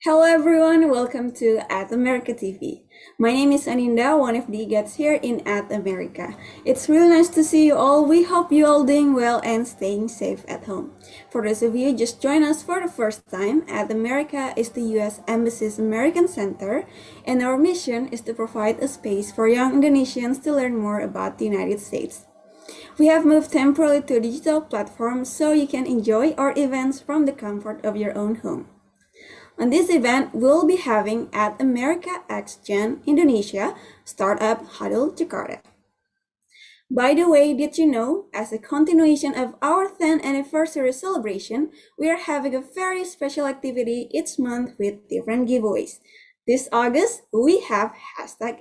Hello everyone, welcome to At America TV. My name is Aninda, one of the guests here in At America. It's really nice to see you all. We hope you all doing well and staying safe at home. For those of you just joined us for the first time, At America is the US Embassy's American Center, and our mission is to provide a space for young Indonesians to learn more about the United States. We have moved temporarily to a digital platform so you can enjoy our events from the comfort of your own home. On this event, we'll be having at America X Gen Indonesia Startup Huddle Jakarta. By the way, did you know, as a continuation of our 10th anniversary celebration, we are having a very special activity each month with different giveaways. This August, we have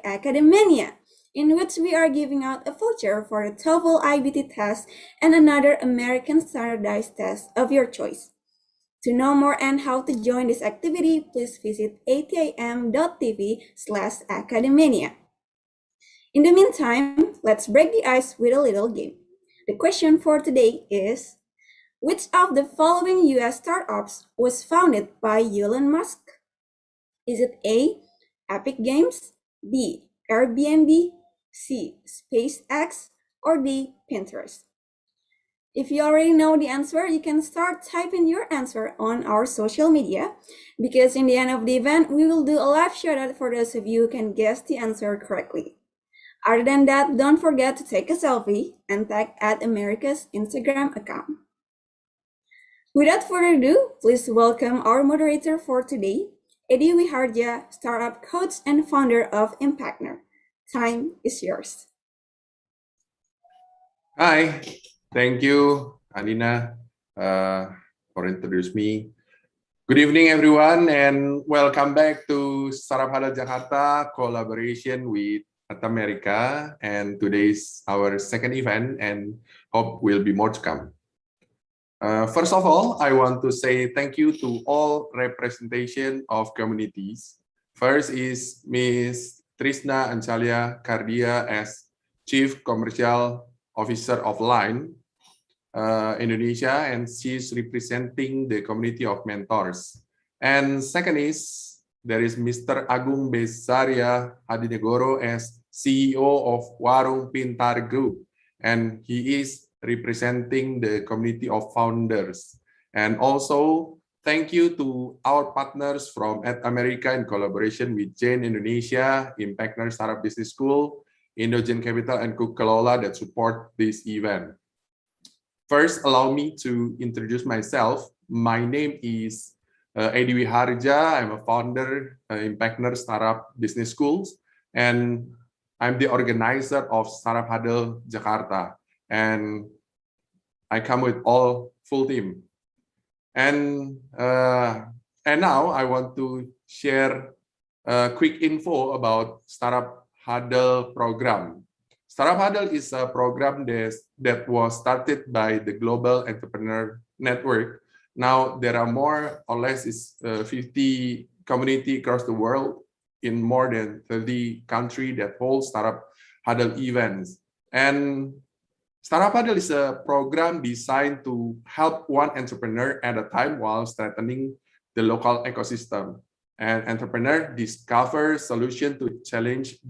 #Academania, in which we are giving out a voucher for the TOEFL IBT test and another American standardized test of your choice. To know more and how to join this activity, please visit atam.tv/academania. In the meantime, let's break the ice with a little game. The question for today is, which of the following US startups was founded by Elon Musk? Is it A, Epic Games, B, Airbnb, C, SpaceX, or D, Pinterest? If you already know the answer, you can start typing your answer on our social media, because in the end of the event, we will do a live shout out for those of you who can guess the answer correctly. Other than that, don't forget to take a selfie and tag at America's Instagram account. Without further ado, please welcome our moderator for today, Edi Wiharja, startup coach and founder of ImpactNer. Time is yours. Hi, thank you, Alina, for introducing me. Good evening, everyone, and welcome back to Startup Huddle Jakarta collaboration with At America. And today's our second event, and hope will be more to come. First of all, I want to say thank you to all representation of communities. First is Ms. Trisna Anchalia Kardia as Chief Commercial Officer of Line Indonesia, and she's representing the community of mentors. And second is there is Mr. Agung Besaria Hadinegoro as CEO of Warung Pintar Group, and he is representing the community of founders. And also thank you to our partners from At America in collaboration with Jane Indonesia, ImpactNer Startup Business School, Indogen Capital, and Kukalola that support this event. First, allow me to introduce myself. My name is Edi Wiharja. I'm a founder ImpactNer Startup Business Schools, and I'm the organizer of Startup Huddle Jakarta. And I come with all full team. And now I want to share quick info about Startup Huddle program. Startup Huddle is a program that was started by the Global Entrepreneur Network. Now there are more or less 50 community across the world in more than 30 countries that hold Startup Huddle events. And Startup Huddle is a program designed to help one entrepreneur at a time while strengthening the local ecosystem. And entrepreneurs discover solutions to challenge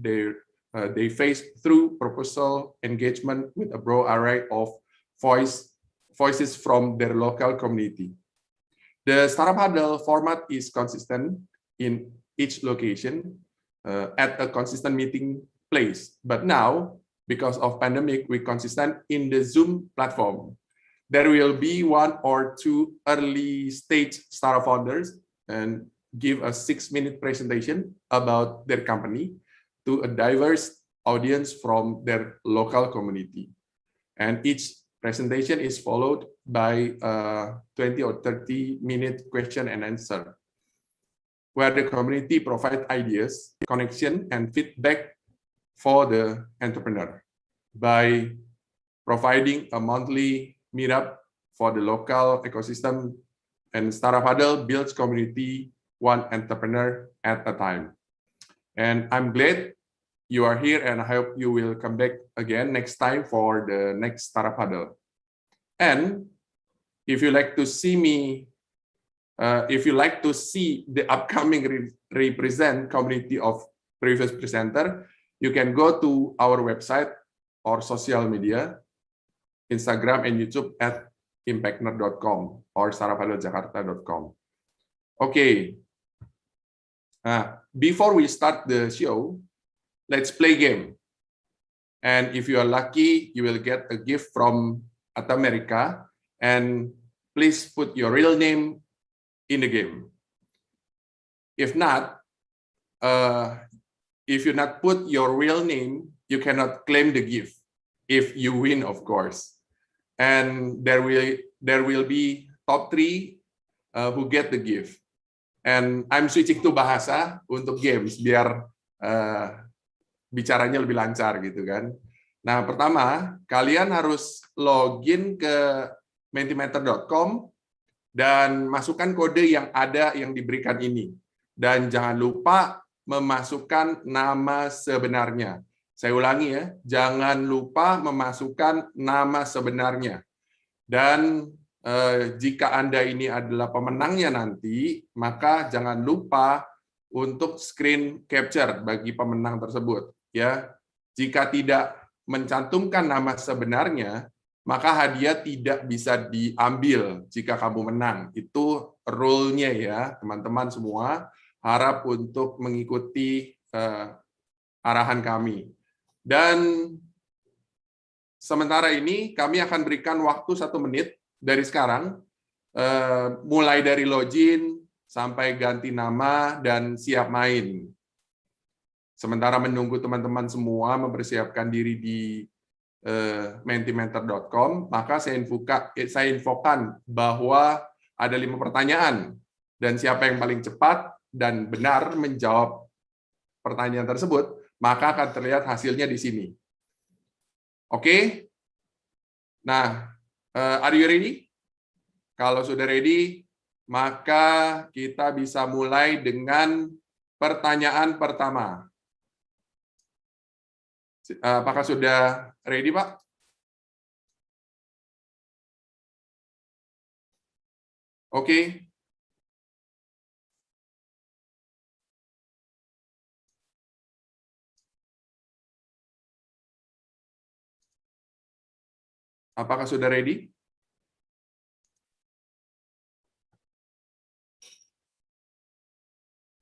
they face through proposal engagement with a broad array of voices from their local community. The Startup Huddle format is consistent in each location at a consistent meeting place. But now, because of pandemic, we consistent in the Zoom platform. There will be one or two early stage startup founders and give a 6-minute presentation about their company to a diverse audience from their local community. And each presentation is followed by a 20 or 30-minute question and answer, where the community provides ideas, connection, and feedback for the entrepreneur by providing a monthly meetup for the local ecosystem. And Startup Huddle builds community one entrepreneur at a time. And I'm glad you are here, and I hope you will come back again next time for the next Startup Huddle. And if you like to see me If you like to see the upcoming represent community of previous presenter, you can go to our website or social media, Instagram and YouTube at impactner.com or saraphaddlejakarta.com. Okay. Before we start the show, let's play game. And if you are lucky, you will get a gift from America. And please put your real name in the game. If not, if you not put your real name, you cannot claim the gift. If you win, of course. And there will be top 3 who get the gift. And I'm switching to bahasa untuk games biar bicaranya lebih lancar gitu kan. Nah, pertama, kalian harus login ke mentimeter.com dan masukkan kode yang ada yang diberikan ini. Dan jangan lupa memasukkan nama sebenarnya. Saya ulangi ya, jangan lupa memasukkan nama sebenarnya. Dan jika Anda ini adalah pemenangnya nanti, maka jangan lupa untuk screen capture bagi pemenang tersebut. Ya, jika tidak mencantumkan nama sebenarnya, maka hadiah tidak bisa diambil jika kamu menang. Itu rule-nya ya, teman-teman semua. Harap untuk mengikuti arahan kami. Dan sementara ini kami akan berikan waktu 1 menit dari sekarang, mulai dari login sampai ganti nama dan siap main. Sementara menunggu teman-teman semua mempersiapkan diri di mentimeter.com, maka saya infokan bahwa ada 5 pertanyaan, dan siapa yang paling cepat dan benar menjawab pertanyaan tersebut, maka akan terlihat hasilnya di sini. Oke? Nah, are you ready? Kalau sudah ready, maka kita bisa mulai dengan pertanyaan pertama. Apakah sudah ready, Pak? Oke. Apakah sudah ready?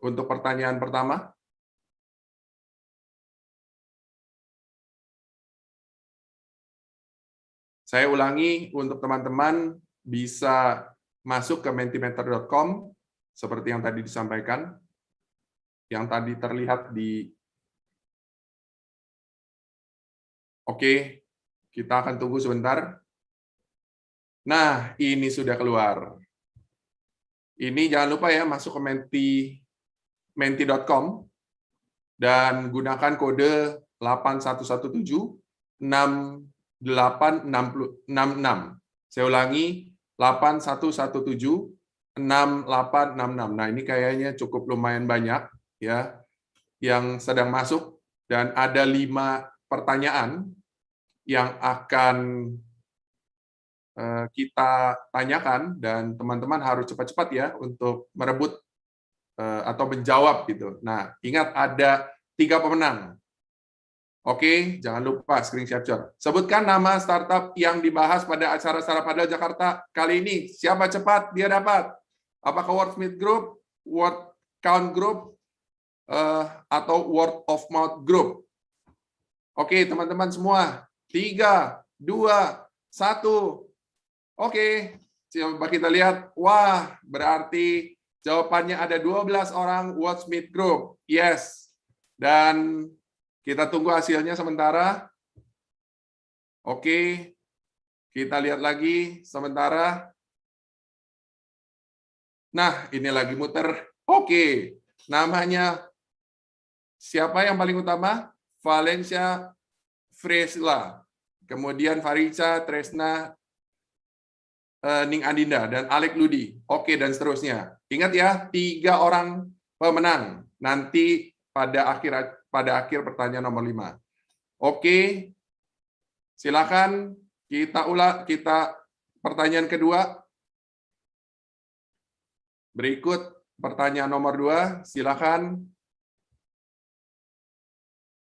Untuk pertanyaan pertama? Saya ulangi untuk teman-teman bisa masuk ke mentimeter.com seperti yang tadi disampaikan, yang tadi terlihat di. Oke, kita akan tunggu sebentar. Nah, ini sudah keluar. Ini jangan lupa ya, masuk ke menti.com dan gunakan kode 8117-6866. Saya ulangi, 8117-6866. Nah, ini kayaknya cukup lumayan banyak ya yang sedang masuk, dan ada 5 pertanyaan yang akan kita tanyakan, dan teman-teman harus cepat-cepat ya untuk merebut atau menjawab gitu. Nah, ingat ada 3 pemenang. Oke, jangan lupa screen capture. Sebutkan nama startup yang dibahas pada acara Startup Huddle Jakarta kali ini. Siapa cepat dia dapat. Apakah Wordsmith Group, Word Count Group, atau Word of Mouth Group? Oke, teman-teman semua. 3, 2, 1. Oke, coba kita lihat. Wah, berarti jawabannya ada 12 orang Wordsmith Group. Yes. Dan kita tunggu hasilnya sementara. Oke, kita lihat lagi sementara. Nah, ini lagi muter. Oke, namanya siapa yang paling utama? Valencia Fresla. Kemudian Farica, Tresna, Ning Andinda, dan Alek Ludi. Oke, dan seterusnya. Ingat ya, 3 orang pemenang. Nanti pada akhir pertanyaan nomor 5. Oke, silakan kita pertanyaan kedua. Berikut pertanyaan nomor 2, silakan.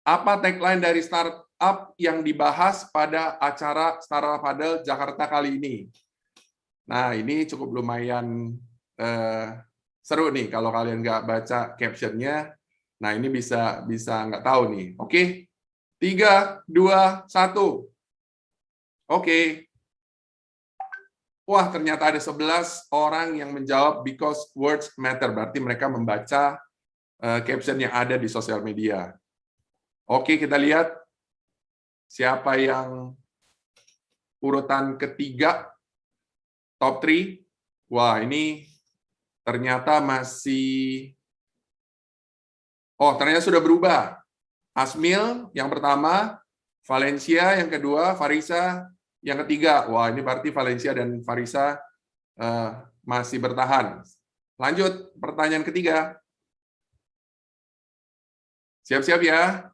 Apa tagline dari startup yang dibahas pada acara Startup Huddle Jakarta kali ini? Nah, ini cukup lumayan seru nih kalau kalian nggak baca captionnya. Nah, ini bisa nggak tahu nih. Oke, 3, 2, 1. Oke. Wah, ternyata ada 11 orang yang menjawab because words matter. Berarti mereka membaca caption yang ada di sosial media. Oke, kita lihat siapa yang urutan ketiga, top 3. Wah, ini ternyata masih... Oh, ternyata sudah berubah. Asmil yang pertama, Valencia yang kedua, Farisa yang ketiga. Wah, ini berarti Valencia dan Farisa masih bertahan. Lanjut, pertanyaan ketiga. Siap-siap ya.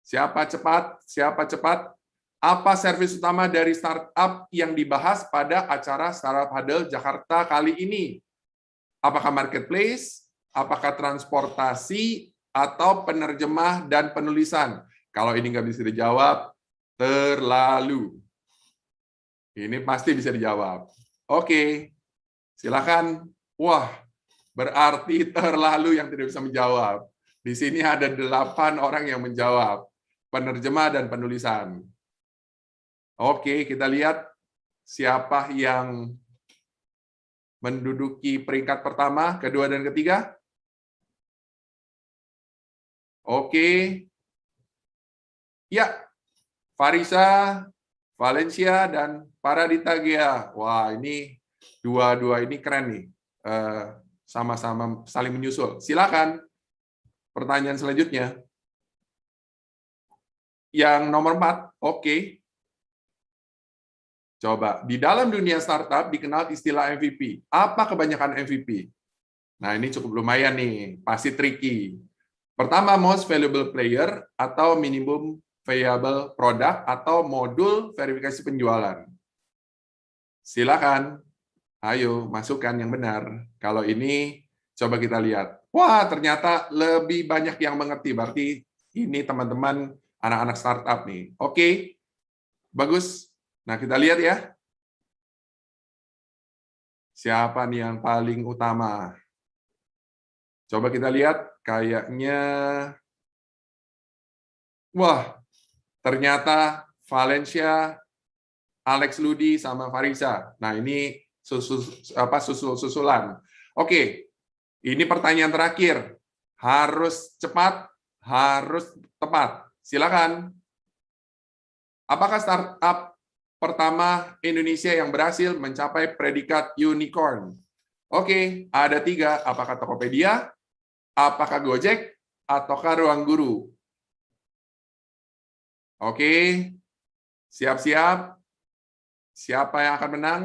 Siapa cepat? Siapa cepat? Apa servis utama dari startup yang dibahas pada acara Startup Huddle Jakarta kali ini? Apakah marketplace? Apakah transportasi? Atau penerjemah dan penulisan? Kalau ini nggak bisa dijawab, terlalu. Ini pasti bisa dijawab. Oke, silakan. Wah, berarti terlalu yang tidak bisa menjawab. Di sini ada 8 orang yang menjawab. Penerjemah dan penulisan. Oke, kita lihat siapa yang menduduki peringkat pertama, kedua, dan ketiga. Oke. Ya, Farisa, Valencia, dan Paradita Gea. Wah, ini dua-dua ini keren nih. Sama-sama saling menyusul. Silakan. Pertanyaan selanjutnya. Yang nomor 4, oke. Coba, di dalam dunia startup dikenal istilah MVP. Apa kebanyakan MVP? Nah, ini cukup lumayan nih, pasti tricky. Pertama, most valuable player atau minimum viable product atau modul verifikasi penjualan. Silakan, ayo masukkan yang benar. Kalau ini, coba kita lihat. Wah, ternyata lebih banyak yang mengerti. Berarti ini teman-teman anak-anak startup nih. Oke, bagus. Nah, kita lihat ya. Siapa nih yang paling utama? Coba kita lihat, kayaknya... Wah, ternyata Valencia, Alex Ludi, sama Farisa. Nah, ini susul-susulan. Oke, ini pertanyaan terakhir. Harus cepat, harus tepat. Silakan. Apakah startup pertama Indonesia yang berhasil mencapai predikat unicorn? Oke, ada 3. Apakah Tokopedia, apakah Gojek, ataukah Ruang Guru? Oke, siap-siap. Siapa yang akan menang?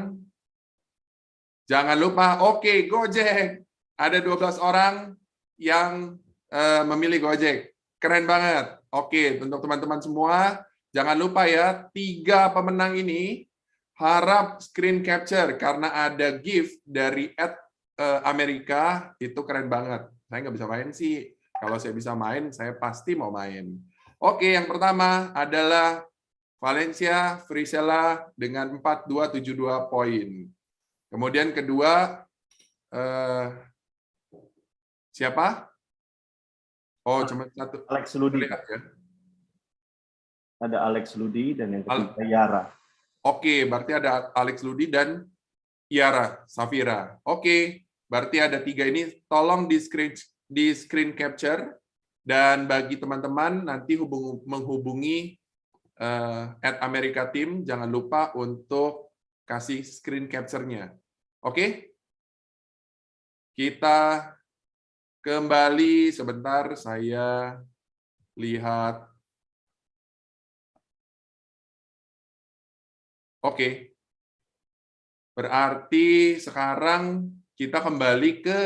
Jangan lupa, oke, Gojek. Ada 12 orang yang memilih Gojek. Keren banget. Oke, untuk teman-teman semua, jangan lupa ya, 3 pemenang ini harap screen capture karena ada gift dari Amerika, itu keren banget. Saya nggak bisa main sih. Kalau saya bisa main, saya pasti mau main. Oke, yang pertama adalah Valencia Frisella dengan 4272 poin. Kemudian kedua, siapa? Oh, cuma satu. Alex Ludi. Ya. Ada Alex Ludi dan yang ketiga Yara. Oke, berarti ada Alex Ludi dan Yara Safira. Oke, berarti ada 3 ini. Tolong di screen capture, dan bagi teman-teman nanti menghubungi @America Team, jangan lupa untuk kasih screen capture-nya. Oke? Kita kembali sebentar, saya lihat. Oke. Berarti sekarang kita kembali ke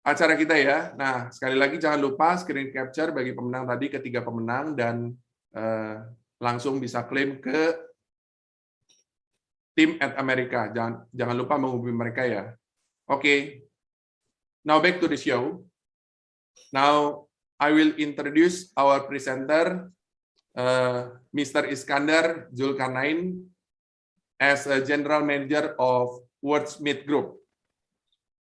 acara kita ya. Nah, sekali lagi jangan lupa screen capture bagi pemenang tadi, ketiga pemenang, dan langsung bisa klaim ke tim at America. Jangan lupa menghubungi mereka ya. Okay. Now back to the show. Now I will introduce our presenter, Mr. Iskandar Zulkarnain, as a General Manager of Wordsmith Group.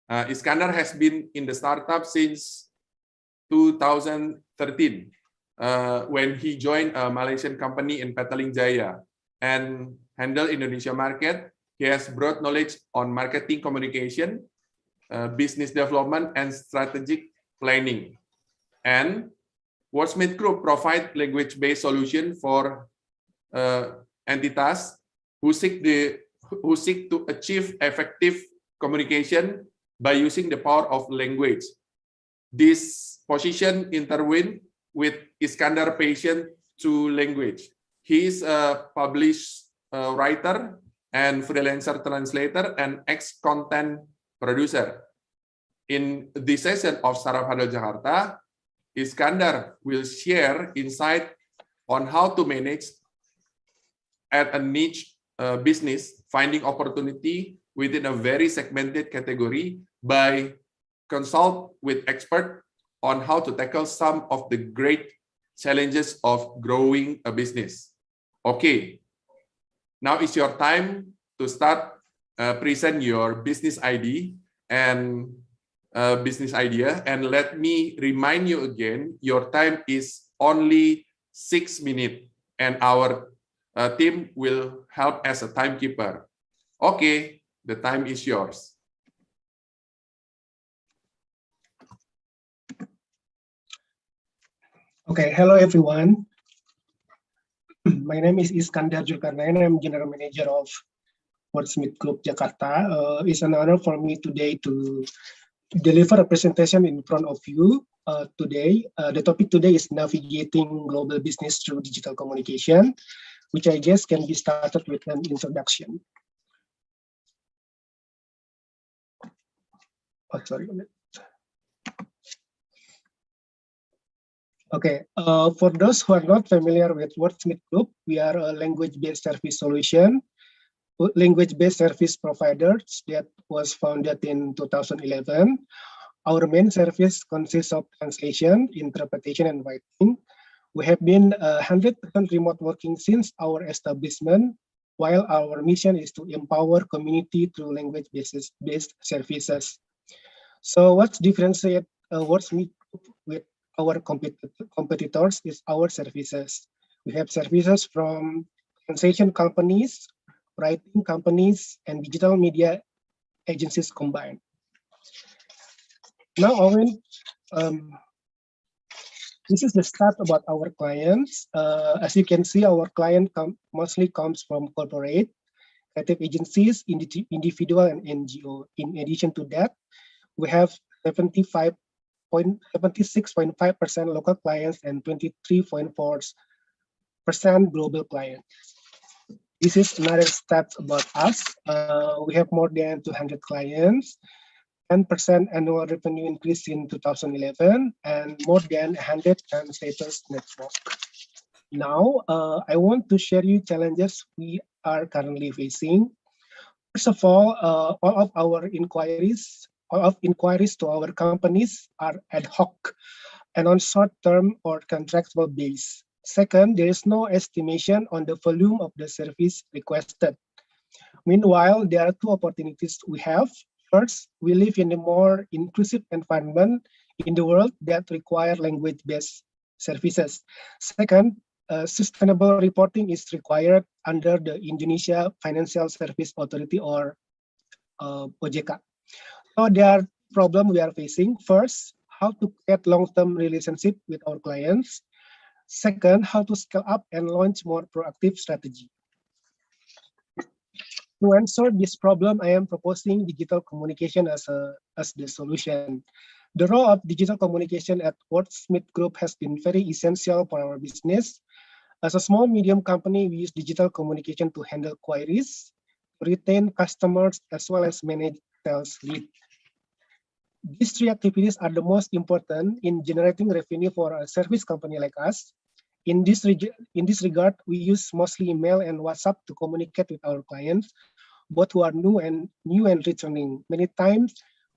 Iskandar has been in the startup since 2013 when he joined a Malaysian company in Petaling Jaya and handle Indonesia market. He has broad knowledge on marketing communication, business development, and strategic planning. And Wordsmith Group provide language-based solution for entities who seek to achieve effective communication by using the power of language. This position intertwined with Iskandar passion to language. He is a published writer and freelancer translator and ex-content producer. In this session of Startup Huddle Jakarta, Iskandar will share insight on how to manage at a niche business, finding opportunity within a very segmented category by consult with expert on how to tackle some of the great challenges of growing a business. Okay, now it's your time to start present your business ID and business idea. And let me remind you again, your time is only 6 minutes and our team will help as a timekeeper. Okay, the time is yours. Okay, hello everyone. My name is Iskandar Zulkarnain. I'm General Manager of Wordsmith Group Jakarta. It's an honor for me today to deliver a presentation in front of you today. The topic today is navigating global business through digital communication, which I guess can be started with an introduction. Oh, sorry. Okay, for those who are not familiar with Wordsmith Group, we are a language-based service solution, language-based service providers that was founded in 2011. Our main service consists of translation, interpretation, and writing. We have been 100% remote working since our establishment, while our mission is to empower community through language-based services. So what differentiates Wordsmith Group with our competitors is our services. We have services from translation companies, writing companies, and digital media agencies combined. Now, Owen, this is the start about our clients. As you can see, our client mostly comes from corporate, creative agencies, individual, and NGO. In addition to that, we have 76.5% local clients and 23.4% global clients. This is another stat about us. We have more than 200 clients, 10% annual revenue increase in 2011, and more than 100 translators network. Now, I want to share you challenges we are currently facing. First of all of inquiries to our companies are ad hoc and on short-term or contractual base. Second, there is no estimation on the volume of the service requested. Meanwhile, there are two opportunities we have. First, we live in a more inclusive environment in the world that require language-based services. Second, sustainable reporting is required under the Indonesia Financial Service Authority or OJK. So there are problems we are facing. First, how to create long-term relationship with our clients. Second, how to scale up and launch more proactive strategy. To answer this problem, I am proposing digital communication as the solution. The role of digital communication at Wordsmith Group has been very essential for our business. As a small medium company, we use digital communication to handle queries, retain customers, as well as manage sales lead. These three activities are the most important in generating revenue for a service company like us. In this regard, we use mostly email and WhatsApp to communicate with our clients, both who are new and returning. Many times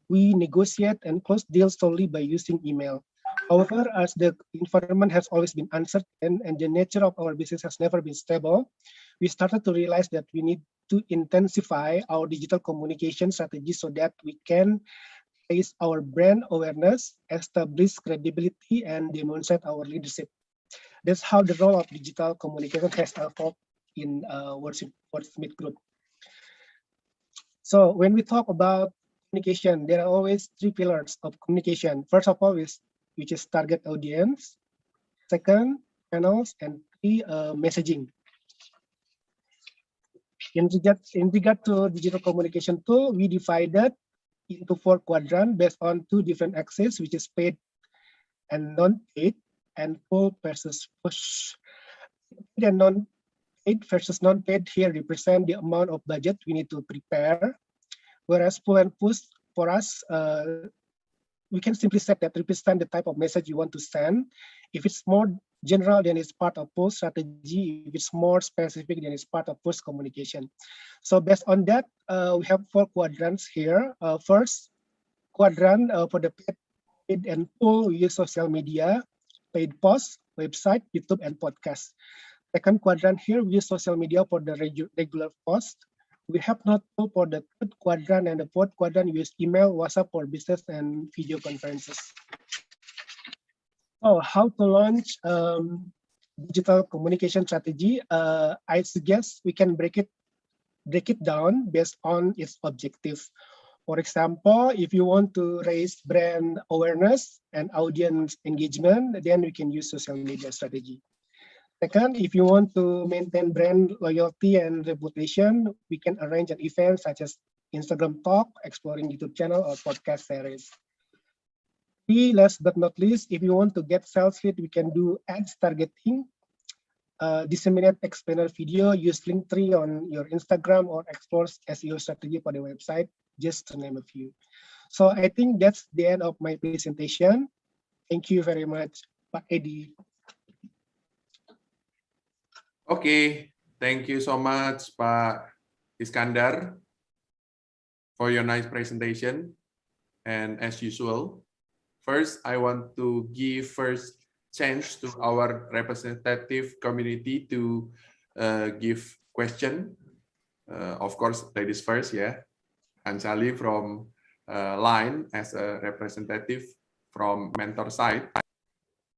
we negotiate and close deals solely by using email. However, as the environment has always been uncertain and the nature of our business has never been stable, we started to realize that we need to intensify our digital communication strategy so that we can raise our brand awareness, establish credibility, and demonstrate our leadership. That's how the role of digital communication has evolved in Wordsmith Group. So when we talk about communication, there are always three pillars of communication. First of all, which is target audience. Second, channels, and three, messaging. In regard to digital communication tool, we divided into 4 quadrants based on 2 different axes, which is paid and non-paid, and pull versus push. Paid and non-paid versus non-paid here represent the amount of budget we need to prepare, whereas pull and push for us, we can simply set that represent the type of message you want to send. If it's more general, then it's part of push strategy. If it's more specific, then it's part of push communication. So based on that, we have 4 quadrants here. First quadrant for the paid and pull, we use social media, paid posts, website, YouTube, and podcast. Second quadrant here, we use social media for the regular post. We have not tool for the third quadrant, and the fourth quadrant we use email, WhatsApp for business and video conferences. So how to launch digital communication strategy? I suggest we can break it down based on its objective. For example, if you want to raise brand awareness and audience engagement, then we can use social media strategy. Second, if you want to maintain brand loyalty and reputation, we can arrange an event such as Instagram Talk, exploring YouTube channel, or podcast series. Last but not least, if you want to get sales lead, we can do ads targeting, disseminate explainer video, use Linktree on your Instagram, or explore SEO strategy for the website, just to name a few. So I think that's the end of my presentation. Thank you very much, Pak Edi. Okay, thank you so much, Pak Iskandar, for your nice presentation. And as usual, first, I want to give first chance to our representative community to give question. Of course, ladies first, yeah. Anjali from Line as a representative from mentor side.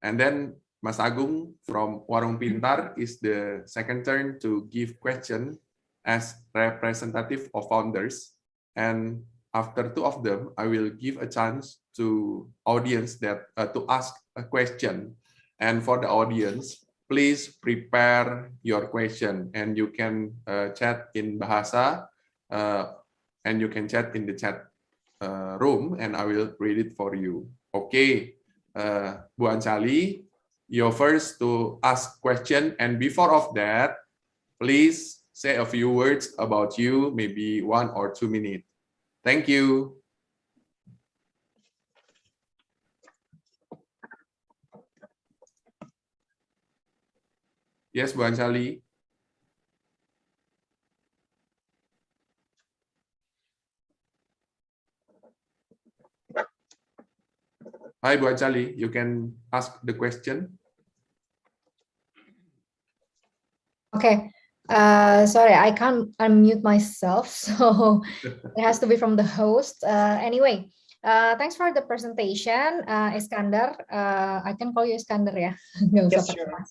And then Mas Agung from Warung Pintar is the second turn to give question as representative of founders. And after 2 of them, I will give a chance to audience that to ask a question. And for the audience, please prepare your question, and you can chat in Bahasa, and you can chat in the chat room, and I will read it for you. Okay, Bu Anjali, you're first to ask question, and before of that, please say a few words about you, maybe 1 or 2 minutes. Thank you. Yes, Bu Anjali. Hi, Bu Anjali. You can ask the question. Okay. Sorry, I can't unmute myself, so it has to be from the host. Anyway, thanks for the presentation, Iskandar. I can call you Iskandar, ya. Yes, sure.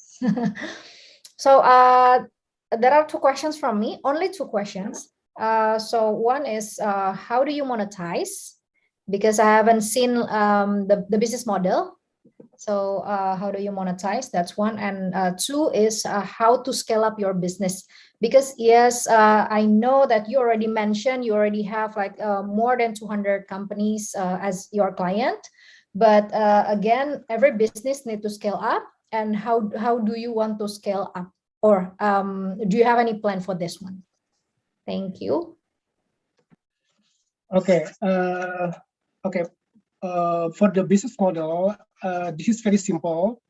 So there are 2 questions from me, only 2 questions. So one is, how do you monetize? Because I haven't seen the business model. So how do you monetize? That's one. And 2 is how to scale up your business. Because yes, I know that you already mentioned you already have like more than 200 companies as your client. But again, every business needs to scale up. And how do you want to scale up? Or do you have any plan for this one? Thank you. Okay. Okay. For the business model, this is very simple.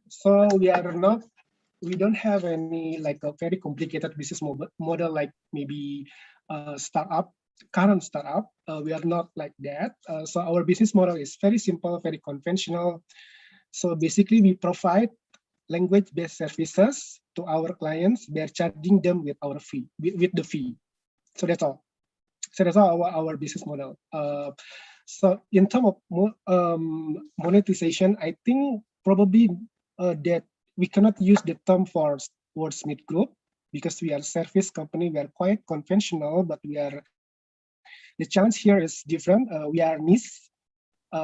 So we don't have any like a very complicated business model like maybe startup, current startup. We are not like that. So our business model is very simple, very conventional. So basically, we provide language-based services to our clients. We are charging them with our fee, with the fee. So that's all. So that's all our business model. So in terms of monetization, I think probably that we cannot use the term for Wordsmith Group because we are a service company. We are quite conventional, but the challenge here is different. We are niche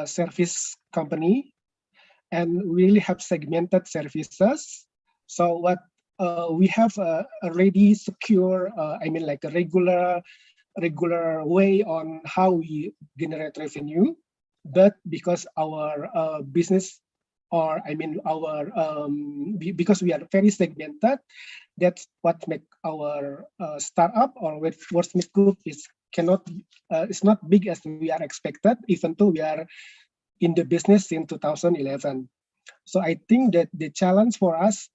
service company, and we really have segmented services. So what we have already secure, like a regular way on how we generate revenue, but because our business, or because we are very segmented, that's what make our startup or with Wordsmith Group it's not big as we are expected, even though we are in the business in 2011. So I think that the challenge for us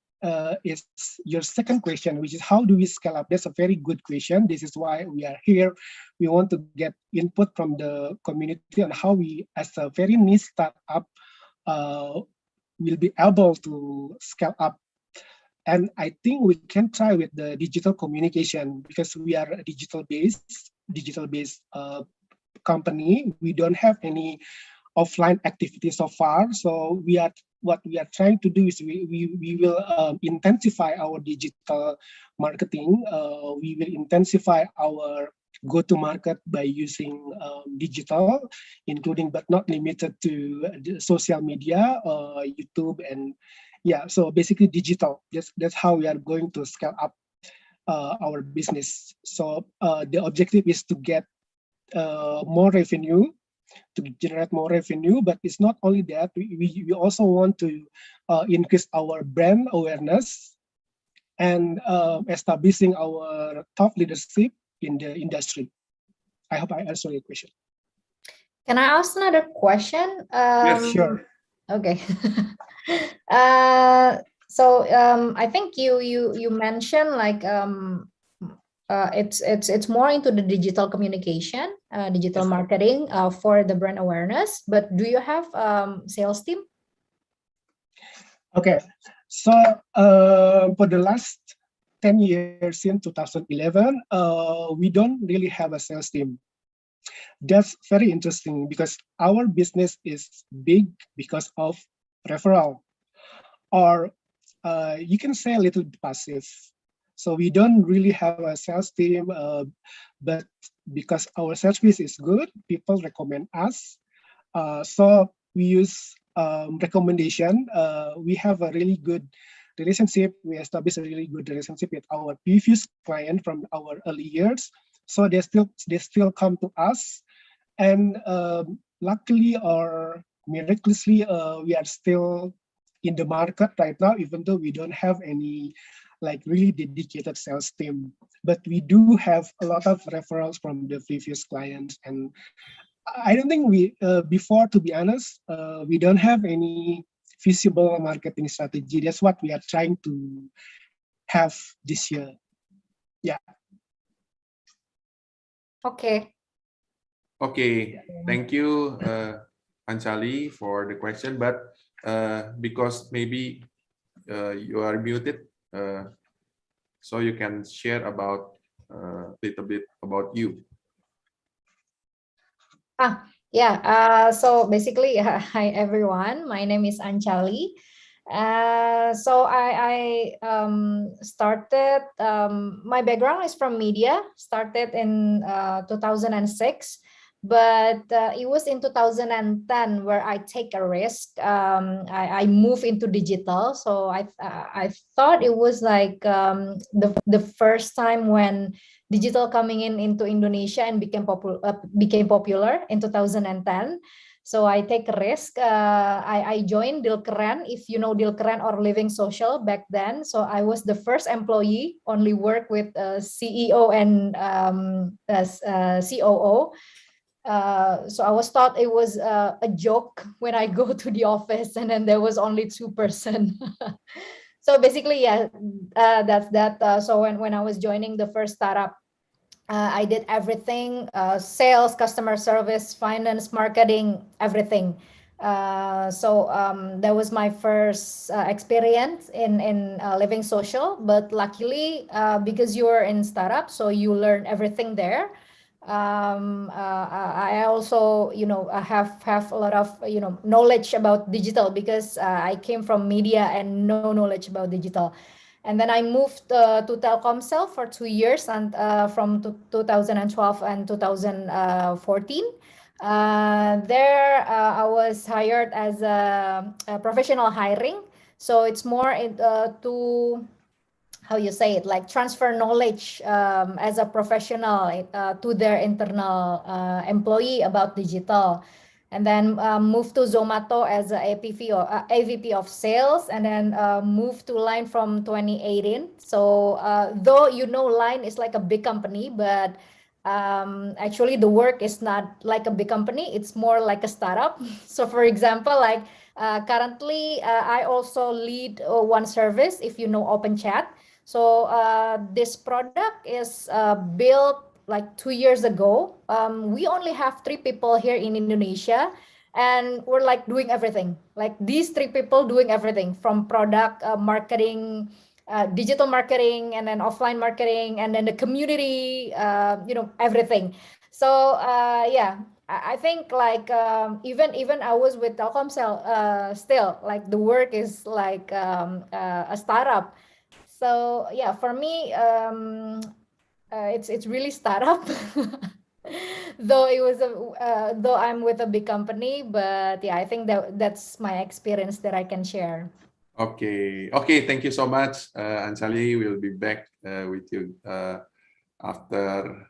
is your second question, which is how do we scale up? That's a very good question. This is why we are here. We want to get input from the community on how we, as a very niche startup, will be able to scale up. And I think we can try with the digital communication because we are a digital-based company. We don't have any offline activity so far. So what we are trying to do is we will intensify our digital marketing. We will intensify our go-to-market by using digital, including but not limited to social media, YouTube, and so basically digital. That's how we are going to scale up our business. So the objective is to get more revenue, to generate more revenue, but it's not only that. We also want to increase our brand awareness and establishing our top leadership in the industry. I hope I answered your question. Can I ask another question? Yes, sure. Okay. So I think you mentioned like it's more into the digital communication, digital marketing for the brand awareness. But do you have sales team? Okay, so for the last 10 years since 2011, we don't really have a sales team. That's very interesting because our business is big because of referral, or you can say a little passive. So we don't really have a sales team, but because our service is good, people recommend us. So we use recommendation. We have a really good relationship. We established a really good relationship with our previous client from our early years. So they still come to us, and luckily or miraculously, we are still in the market right now, even though we don't have any like really dedicated sales team. But we do have a lot of referrals from the previous clients, and I don't think before, to be honest, we don't have any visible marketing strategy. That's what we are trying to have this year. Yeah. Okay. Okay, thank you, Anjali, for the question. But because maybe you are muted, so you can share about a little bit about you. So basically, hi everyone. My name is Anjali. So I started. My background is from media. Started in 2006. But it was in 2010 where I take a risk. I moved into digital, so I thought it was like the first time when digital coming into Indonesia and became popular in 2010. So I take a risk. I joined Dilkeren, if you know Dilkeren or Living Social back then. So I was the first employee, only work with CEO and COO. So I was thought it was a joke when I go to the office, and then there was only 2%. So basically, that's that. So when I was joining the first startup, I did everything, sales, customer service, finance, marketing, everything. That was my first experience in living social. But luckily, because you are in startup, so you learn everything there. I also, have a lot of, knowledge about digital because I came from media and no knowledge about digital. And then I moved to Telkomsel for 2 years, and from 2012 and 2014. There, I was hired as a professional hiring. So it's more to, how you say it, like transfer knowledge as a professional to their internal employee about digital. And then moved to Zomato as a AVP of sales, and then moved to Line from 2018. So though Line is like a big company, but actually the work is not like a big company, it's more like a startup. So for example, like currently I also lead one service, if you know Open Chat. So this product is built like 2 years ago. We only have 3 people here in Indonesia, and we're like doing everything. Like these 3 people doing everything from product marketing, digital marketing, and then offline marketing, and then the community, everything. So yeah, I think like even I was with Telkomsel, still like the work is like a startup. So yeah, for me, it's really startup. Though it was though I'm with a big company, but yeah, I think that's my experience that I can share. Okay, okay. Thank you so much, Anjali. We'll be back with you after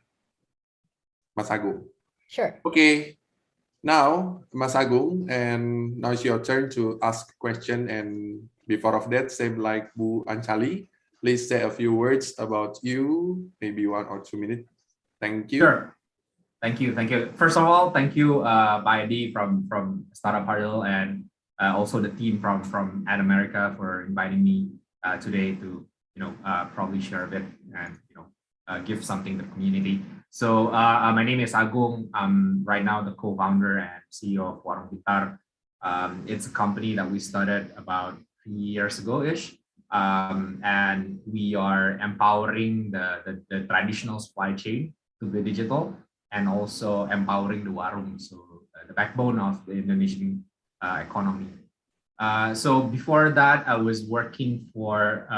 Mas Agung. Sure. Okay, now Mas Agung, and now it's your turn to ask question. And before of that, same like Bu Anjali, please say a few words about you, maybe 1 or 2 minutes. Thank you. Sure. Thank you. Thank you. First of all, thank you, Bayadi from Startup Huddle, and also the team from Ad America for inviting me today to probably share a bit and give something to the community. So my name is Agung. I'm right now the co-founder and CEO of Warung Pintar. It's a company that we started about 3 years ago-ish. And we are empowering the traditional supply chain to be digital, and also empowering the warung, so the backbone of the Indonesian economy. So before that, I was working for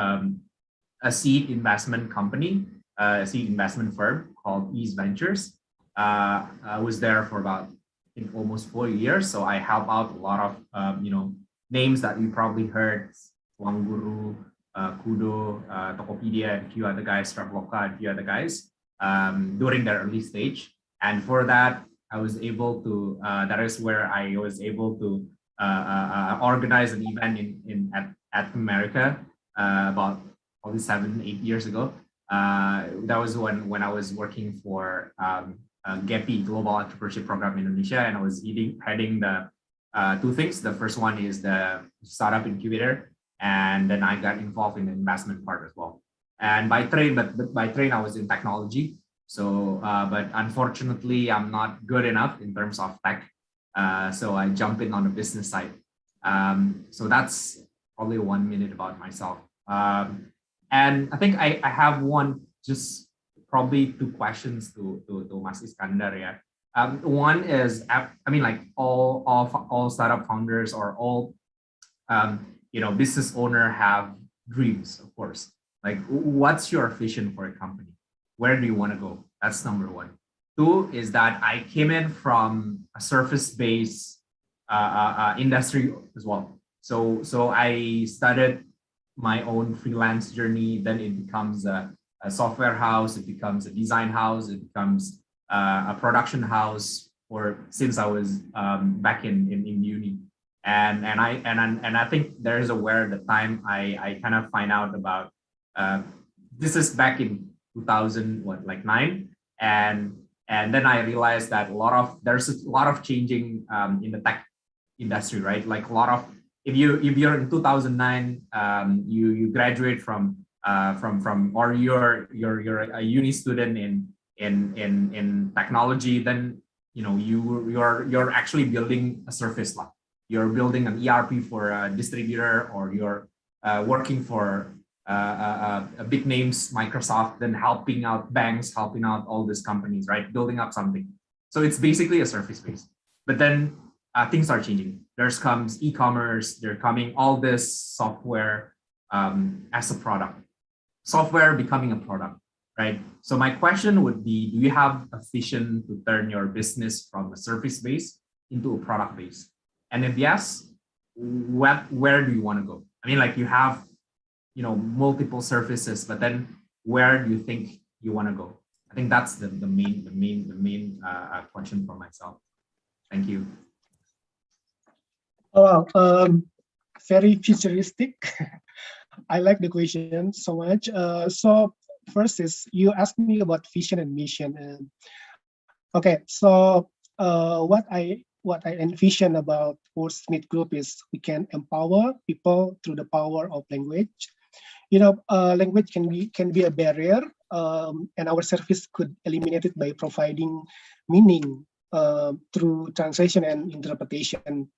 a seed investment company, a seed investment firm called Ease Ventures. I was there for about, I think, almost 4 years. So I help out a lot of names that you probably heard: Uang Guru, Kudo, Tokopedia, and a few other guys, Traveloka, and a few other guys during their early stage. And for that, I was able to, that is where I was able to organize an event at America about probably 7-8 years ago. That was when I was working for GEPI, Global Entrepreneurship Program Indonesia, and I was heading the 2 things. The first one is the startup incubator, and then I got involved in the investment part as well. And by trade, I was in technology. So, but unfortunately, I'm not good enough in terms of tech. So I jump in on the business side. So that's probably 1 minute about myself. And I think I have just probably 2 questions to Mas Iskandar. Yeah. One is, I mean, like all startup founders or all business owner have dreams, of course. Like, what's your vision for a company? Where do you want to go? That's number 1. 2 is that I came in from a surface-based industry as well. So I started my own freelance journey. Then it becomes a software house. It becomes a design house. It becomes a production house. Or since I was back in uni, and I think there is where the time I kind of find out about this is back in 2009, and then I realized that there's a lot of changing in the tech industry, right? Like a lot of, if you're in 2009, you graduate from or you're a uni student in in technology, then you're actually building a service line. You're building an ERP for a distributor, or you're working for big names, Microsoft, then helping out banks, helping out all these companies, right? Building up something. So it's basically a service base. But then things are changing. There's comes e-commerce, they're coming all this software as a product. Software becoming a product, right? So my question would be, do you have a vision to turn your business from a service base into a product base? And if yes, where do you want to go? I mean, like, you have, multiple services, but then where do you think you want to go? I think that's the main question for myself. Thank you. Oh, very futuristic. I like the question so much. So first is, you asked me about vision and mission. Okay, so what I envision about Smith Group is we can empower people through the power of language. Language can be a barrier, and our service could eliminate it by providing meaning through translation and interpretation.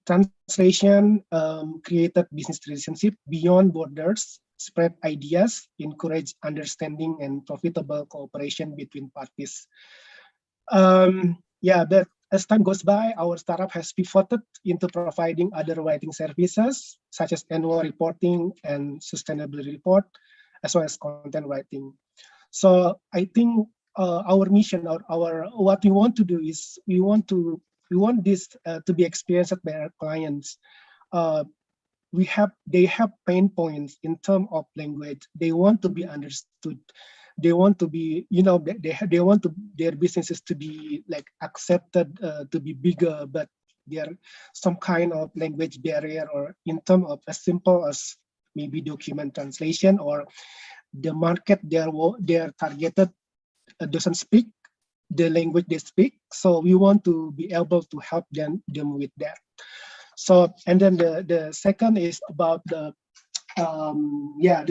Translation created business relationship beyond borders, spread ideas, encourage understanding and profitable cooperation between parties. But as time goes by, our startup has pivoted into providing other writing services, such as annual reporting and sustainability report, as well as content writing. So I think our mission, or what we want to do is, we want this to be experienced by our clients. They have pain points in terms of language. They want to be understood. They want to be, they want their businesses to be like accepted, to be bigger, but there some kind of language barrier, or in terms of as simple as maybe document translation, or the market they're targeted doesn't speak the language they speak. So we want to be able to help them with that. So, and then the second is about the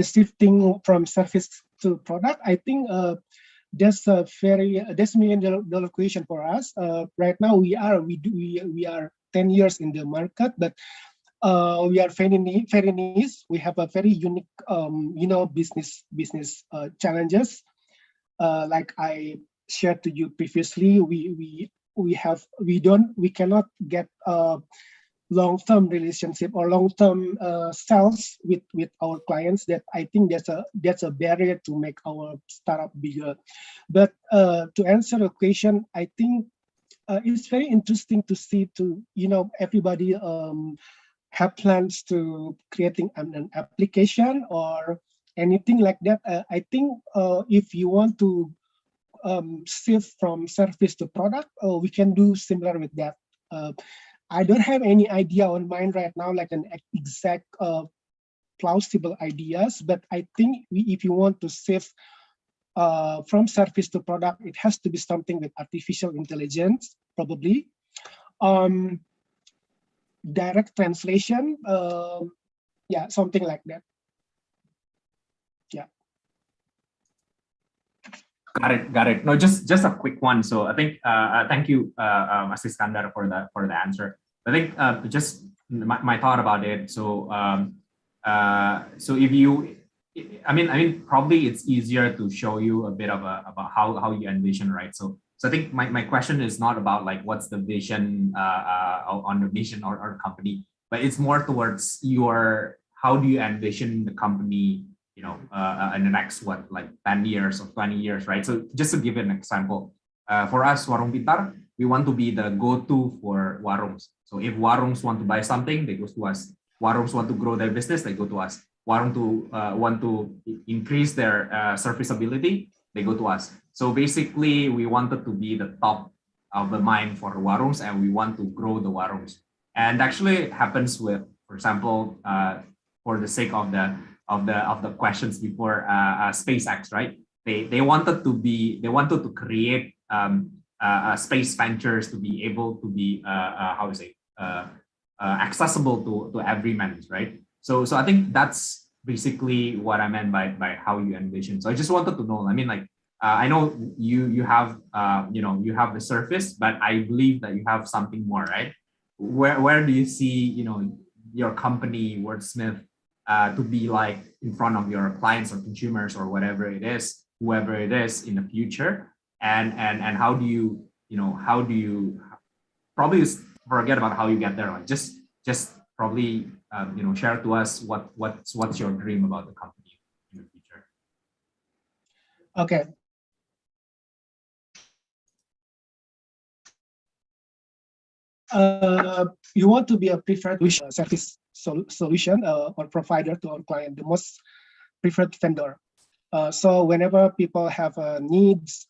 shifting from service to product. I think that's a $1 million question for us. Right now we are 10 years in the market, but we are very niche. We have a very unique business challenges. Like I shared to you previously, we cannot get long-term relationship or long-term sales with our clients. That I think that's a barrier to make our startup bigger. But to answer the question, I think it's very interesting to see everybody have plans to creating an application or anything like that. I think if you want to shift from service to product, we can do similar with that. I don't have any idea on mind right now, like an exact plausible ideas, but I think if you want to shift from service to product, it has to be something with artificial intelligence, probably. Direct translation, something like that. Yeah. Got it. No, just a quick one. So I think thank you, Mas Iskandar, for the answer. I think just my thought about it. So so if you, I mean, probably it's easier to show you a bit of about how you envision, right? So I think my question is not about like what's the vision on the mission or company, but it's more towards how do you envision the company, in the next 10 years or 20 years, right? So just to give an example, for us, Warung Pintar, we want to be the go-to for warungs. So if warungs want to buy something, they go to us. Warungs want to grow their business, they go to us. Warung want to increase their serviceability, they go to us. So basically, we wanted to be the top of the mind for warungs, and we want to grow the warungs. And actually, it happens with, for example, for the sake of the questions before, SpaceX, right? They wanted to create space ventures to be able to be accessible to everyman, right? So I think that's basically what I meant by how you envision. So I just wanted to know, I mean, like, I know you have you have the surface, but I believe that you have something more, right? Where do you see your company Wordsmith to be like in front of your clients or consumers or whatever it is, whoever it is in the future, and how do you probably forget about how you get there, like just probably share to us what's your dream about the company in the future. Okay. You want to be a preferred service solution or provider to our client, the most preferred vendor. So whenever people have needs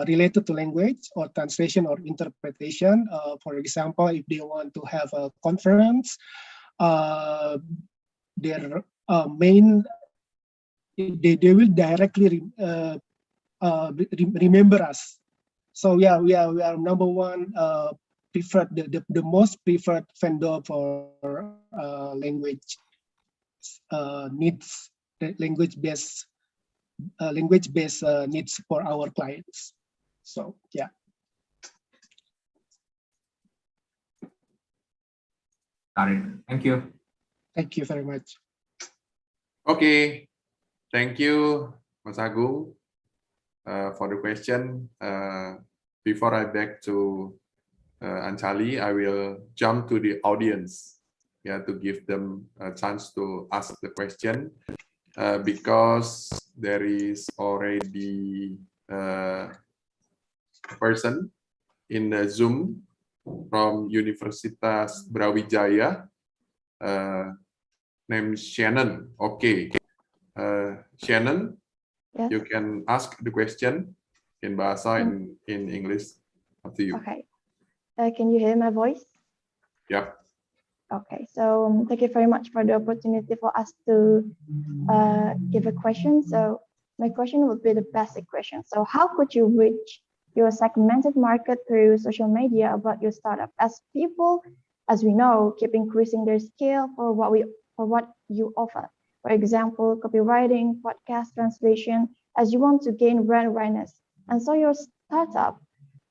related to language or translation or interpretation, for example, if they want to have a conference, their main, they will directly remember us. So yeah, we are number one preferred, the most preferred vendor for language needs, language-based needs for our clients. So yeah. Got it. Thank you. Thank you very much. Okay, thank you, Mas Agung, for the question. Before I back to Anjali, I will jump to the audience, to give them a chance to ask the question, because there is already a person in the Zoom from Universitas Brawijaya, named Shannon. Okay, Shannon, Yes. you can ask the question in Bahasa in English. Up to you. Okay. Can you hear my voice? Yeah. Okay. So thank you very much for the opportunity for us to give a question. So my question would be the basic question. So how could you reach your segmented market through social media about your startup? As people, as we know, keep increasing their scale for what you offer. For example, copywriting, podcast translation, as you want to gain brand awareness. And so your startup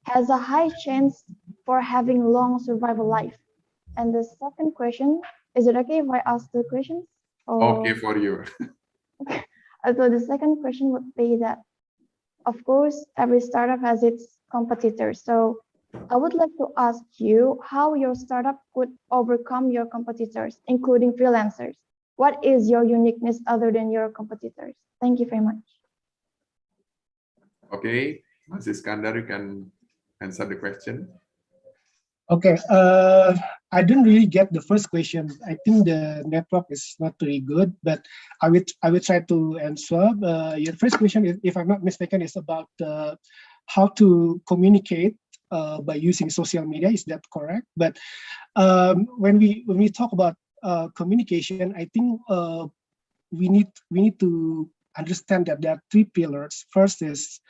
has a high chance for having long survival life. And the second question, is it okay if I ask the questions? Okay for you. So the second question would be that, of course, every startup has its competitors. So I would like to ask you how your startup could overcome your competitors, including freelancers. What is your uniqueness other than your competitors? Thank you very much. Okay, Mas Iskandar, you can answer the question. Okay, I didn't really get the first question. I think the network is not very good, but I will try to answer. Your first question, if I'm not mistaken, is about how to communicate by using social media. Is that correct? But when we talk about communication, I think we need to understand that there are three pillars. First is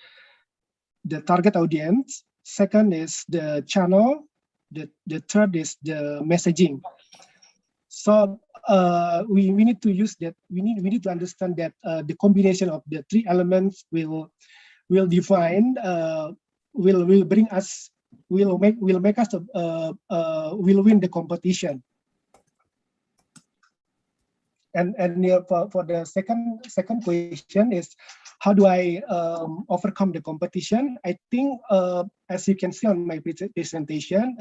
the target audience. Second is the channel. The third is the messaging. So we need to use that. We need to understand that the combination of the three elements will define will bring us will make us will win the competition. And for the second question is, how do I overcome the competition? I think as you can see on my presentation,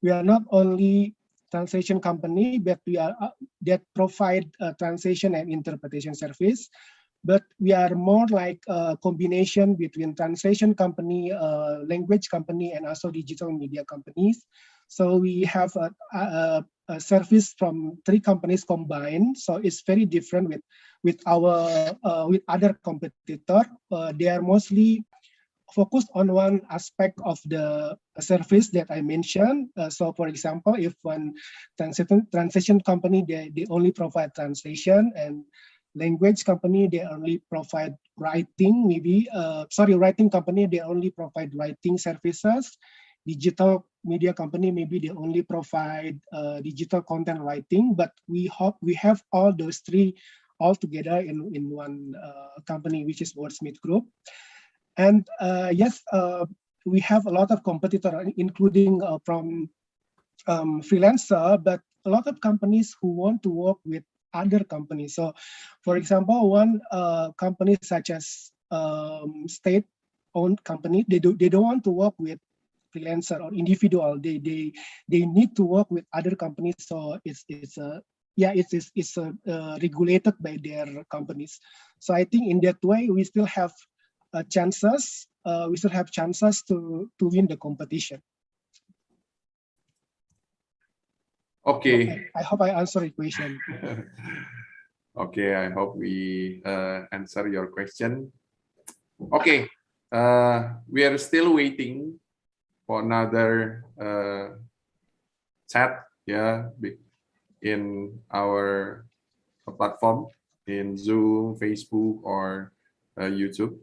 we are not only translation company, but we are that provide translation and interpretation service, but we are more like a combination between translation company, language company, and also digital media companies. So we have a service from three companies combined. So it's very different with other competitor. They are mostly focused on one aspect of the service that I mentioned. So for example, if one translation company, they only provide translation, and language company, they only provide writing, writing company, they only provide writing services. Digital media company, maybe they only provide digital content writing, but we have all those three all together in one company, which is Wordsmith Group. And yes, we have a lot of competitors, including from freelancer, but a lot of companies who want to work with other companies. So, for example, one company such as state-owned company, they don't want to work with freelancer or individual. They need to work with other companies. So it's regulated by their companies. So I think in that way we still have chances. We still have chances to win the competition. Okay. I hope I answered your question. Okay, I hope we answer your question. Okay, we are still waiting for another chat, yeah, in our platform in Zoom, Facebook, or YouTube.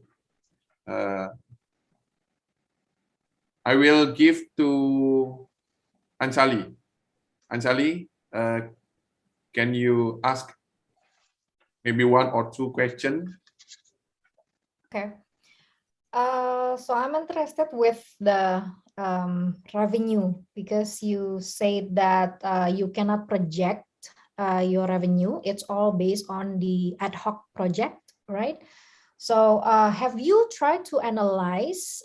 I will give to Anjali. Anjali, can you ask maybe one or two questions? Okay. So I'm interested with the revenue, because you said that you cannot project your revenue. It's all based on the ad hoc project, right? So have you tried to analyze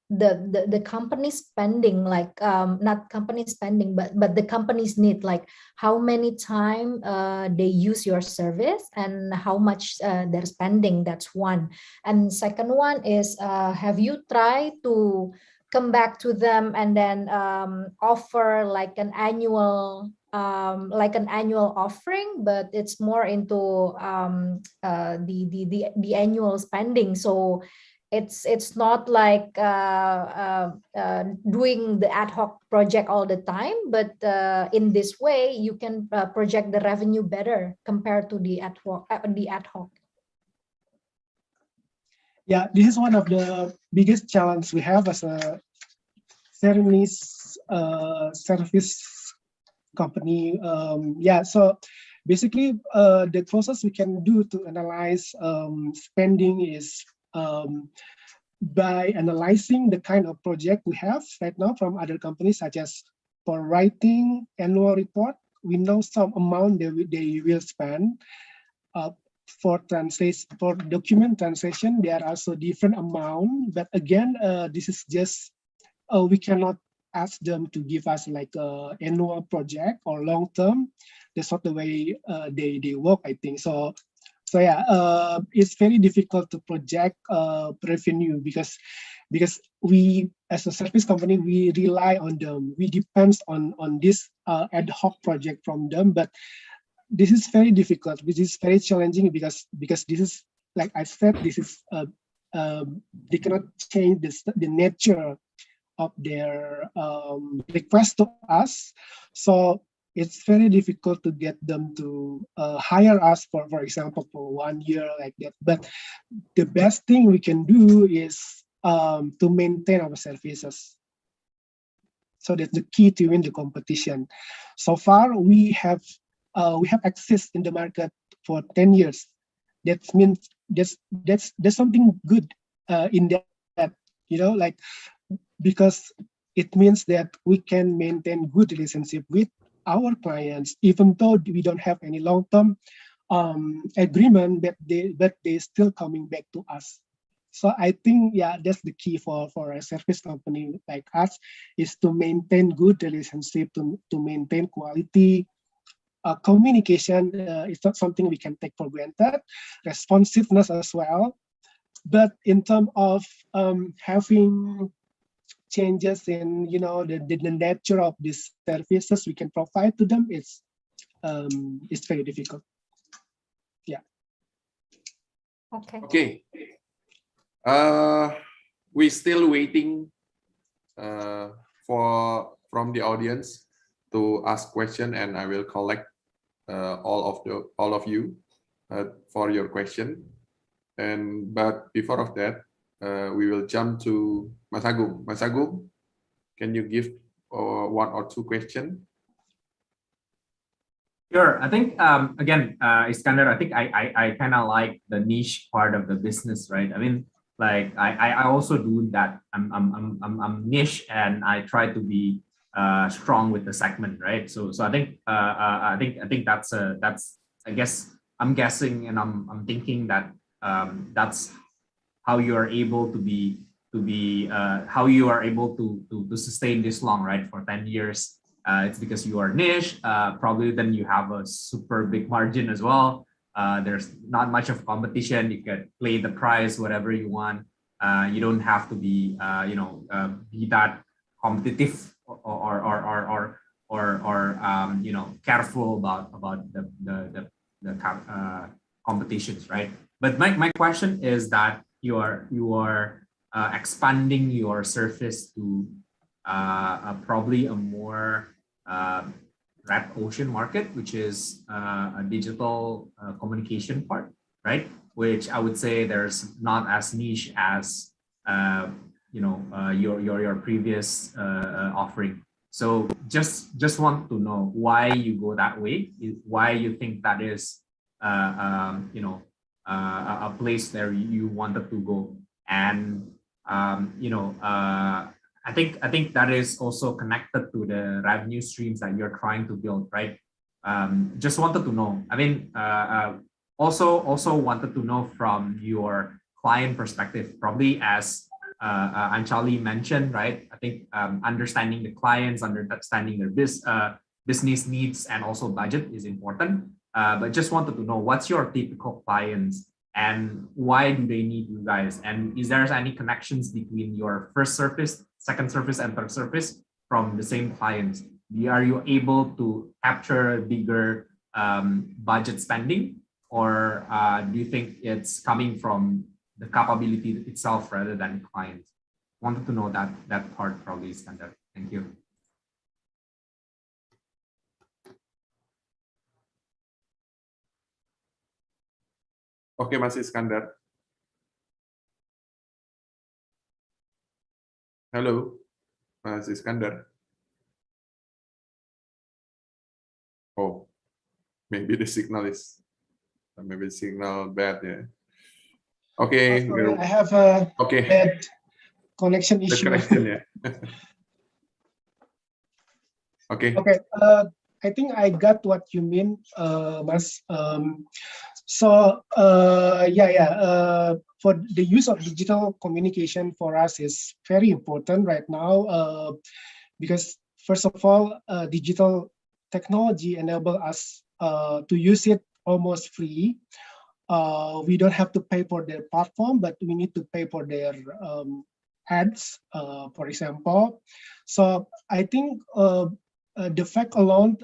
the company spending, like not company spending, but the company's need, like how many time they use your service and how much they're spending? That's one. And second one is, have you tried to come back to them and then offer like an annual offering, but it's more into the annual spending. So it's not like doing the ad hoc project all the time, but in this way you can project the revenue better compared to the ad hoc. Yeah, this is one of the biggest challenges we have as a service company. So basically, the process we can do to analyze spending is by analyzing the kind of project we have right now from other companies, such as for writing annual report, we know some amount they will spend. For document translation, there are also different amount, but again, this is just we cannot ask them to give us like a annual project or long term. That's not the way they work, I think. So yeah, it's very difficult to project revenue because we, as a service company, we rely on them. We depend on this ad hoc project from them, but this is very difficult. This is very challenging because this is, like I said, this is they cannot change the nature of their request to us. So it's very difficult to get them to hire us for example, for 1 year like that. But the best thing we can do is to maintain our services. So that's the key to win the competition. So far, we have access in the market for 10 years. That means that's something good in that, like, because it means that we can maintain good relationship with our clients, even though we don't have any long-term agreement, but they still coming back to us. So I think, yeah, that's the key for a service company like us, is to maintain good relationship, to maintain quality. Communication is not something we can take for granted. Responsiveness as well. But in terms of having changes in the nature of these services we can provide to them, it's very difficult. Yeah. Okay. We're still waiting from the audience to ask question, and I will collect all of you for your question. But before of that, we will jump to Mas Agung. Mas Agung, can you give one or two questions? Sure. I think again, Iskandar, I think I kind of like the niche part of the business, right? I mean, like I also do that. I'm niche, and I try to be strong with the segment, right? So I think I think that's I guess I'm guessing, and I'm thinking that that's how you are able to be how you are able to sustain this long, right? For 10 years. It's because you are niche. Probably then you have a super big margin as well. There's not much of competition. You can play the price whatever you want. You don't have to be be that competitive or careful about the competitions, right? But my question is that you are expanding your service to probably a more red ocean market, which is a digital communication part, right? Which I would say there's not as niche as your previous offering. So just want to know why you go that way, why you think that is a place there you wanted to go, and I think that is also connected to the revenue streams that you're trying to build, right? Just wanted to know. I mean, also wanted to know from your client perspective, probably as Anchali mentioned, right? I think understanding the clients, understanding their business needs, and also budget is important. But just wanted to know what's your typical clients and why do they need you guys? And is there any connections between your first service, second service, and third service from the same clients? Are you able to capture bigger budget spending, or do you think it's coming from the capability itself rather than clients? Wanted to know that part probably, Iskandar. Thank you. Oke, Mas Iskandar. Halo, Mas Iskandar. Oh, maybe the signal bad, yeah. Okay. I have a bad connection The issue. connection, yeah. Okay. Okay. I think I got what you mean, Mas. For the use of digital communication for us is very important right now because first of all, digital technology enable us to use it almost free. We don't have to pay for their platform, but we need to pay for their ads, for example. So I think the fact alone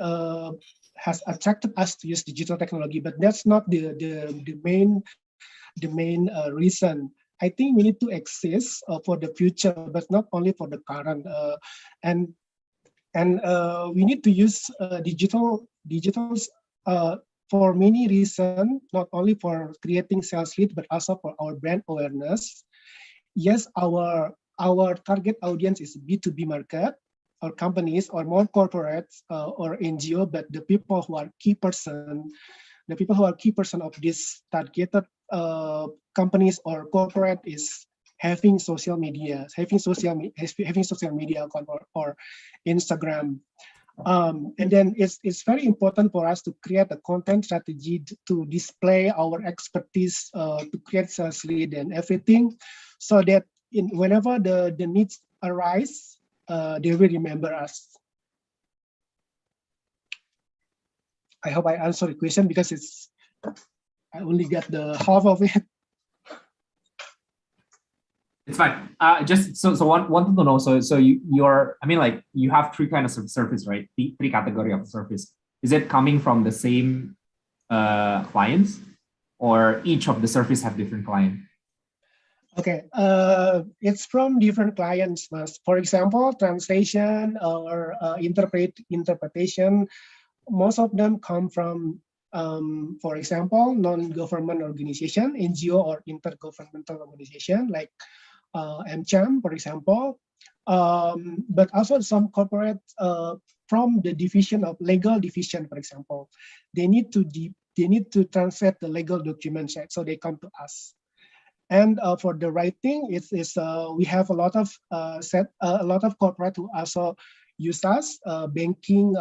has attracted us to use digital technology, but that's not the main reason. I think we need to exist for the future, but not only for the current. And we need to use digital for many reasons, not only for creating sales lead, but also for our brand awareness. Yes, our target audience is B2B market, or companies, or more corporates, or NGO, but the people who are key person of this targeted companies or corporate is having social media account or Instagram. And then it's very important for us to create a content strategy to display our expertise, to create sales lead and everything, so that whenever the needs arise, they will remember us. I hope I answered the question because I only got the half of it. It's fine. Just so wanted to know. So you're, I mean, like you have three kinds of service, right? Three category of service. Is it coming from the same clients, or each of the service have different client? Okay, it's from different clients. For example, translation or interpretation. Most of them come from, for example, non-government organization, NGO or intergovernmental organization like MCHAM, for example, but also some corporate from the division of legal division, for example. They need to translate the legal documents, right? So they come to us. And for the writing, we have a lot of corporate who also use us, banking,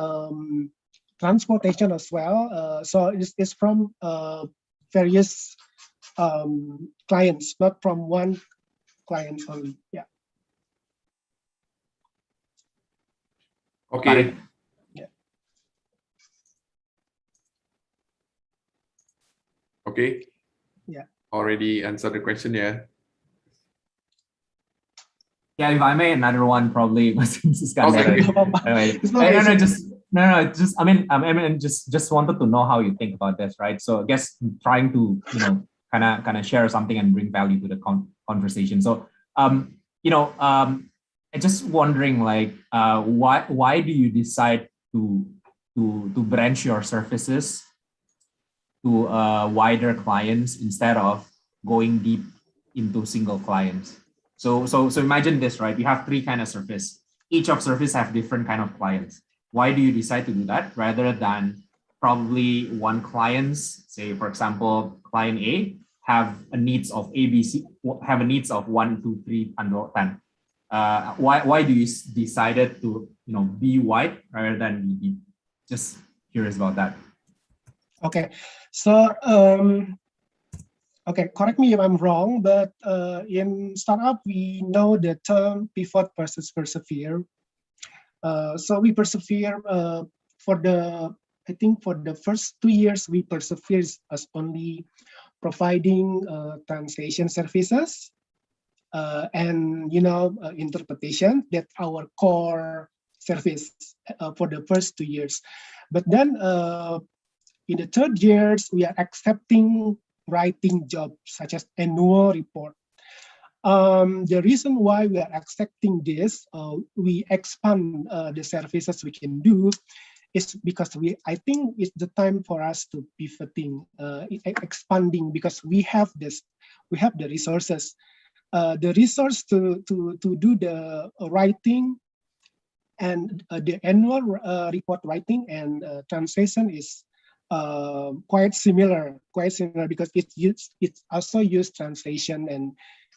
transportation as well. So it's from various clients, not from one client only. Yeah. Okay. Yeah. Okay. Yeah. Already answered the question, yeah. Yeah, if I may, another one probably was Okay. Anyway, It's not easy. just I mean, just wanted to know how you think about this, right? So I guess trying to kind of share something and bring value to the conversation. So I'm just wondering, like, why do you decide to branch your services to wider clients instead of going deep into single clients? So imagine this, right? You have 3 kind of service. Each of service have different kind of clients. Why do you decide to do that rather than probably one clients, say for example, client A have a needs of ABC, have a needs of 1, 2, 3, and 10. Why do you decided to be wide rather than be deep? Just curious about that. Okay, so okay, correct me if I'm wrong, but in startup we know the term pivot versus persevere. So we persevere I think for the first 2 years we persevere as only providing translation services and interpretation. That's our core service for the first 2 years. But then in the 3rd years we are accepting writing jobs such as annual report. The reason why we are accepting this, we expand the services we can do, is because I think it's the time for us to pivoting, expanding, because we have the resources, the resource to do the writing and the annual report writing and translation is quite similar because it's also used translation and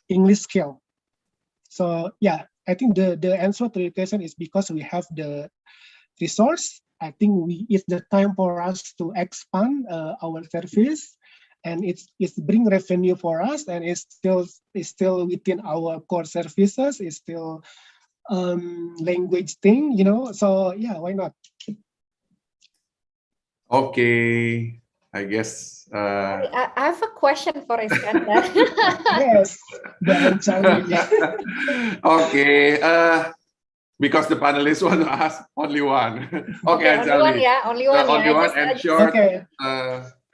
English skill. So yeah, I think the answer to the question is because we have the resource. I think it's the time for us to expand our service, and it's bring revenue for us, and it's still within our core services. It's still language thing, So yeah, why not? Okay, I guess. I have a question for Iskandar. Yes, Dan Charlie. Okay, because the panelists want to ask only one. Okay, only one, yeah, only one. Only one and short Okay.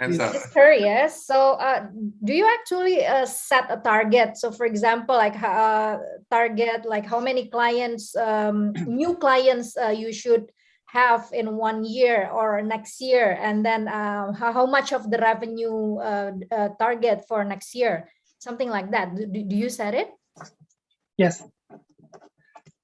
answer. Just curious. So, do you actually set a target? So, for example, like target, like how many clients, new clients, you should have in 1 year or next year, and then how much of the revenue target for next year, something like that. Do you set it? Yes.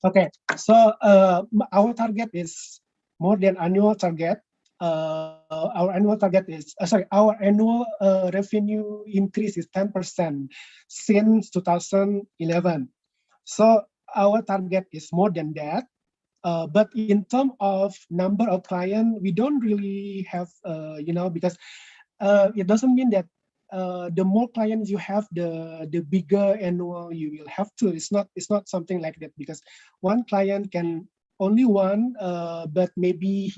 Okay. So our target is more than annual target. Our annual target is our annual revenue increase is 10% since 2011. So our target is more than that. But in terms of number of clients, we don't really have, because it doesn't mean that the more clients you have, the bigger annual you will have to. It's not something like that, because one client can only one, but maybe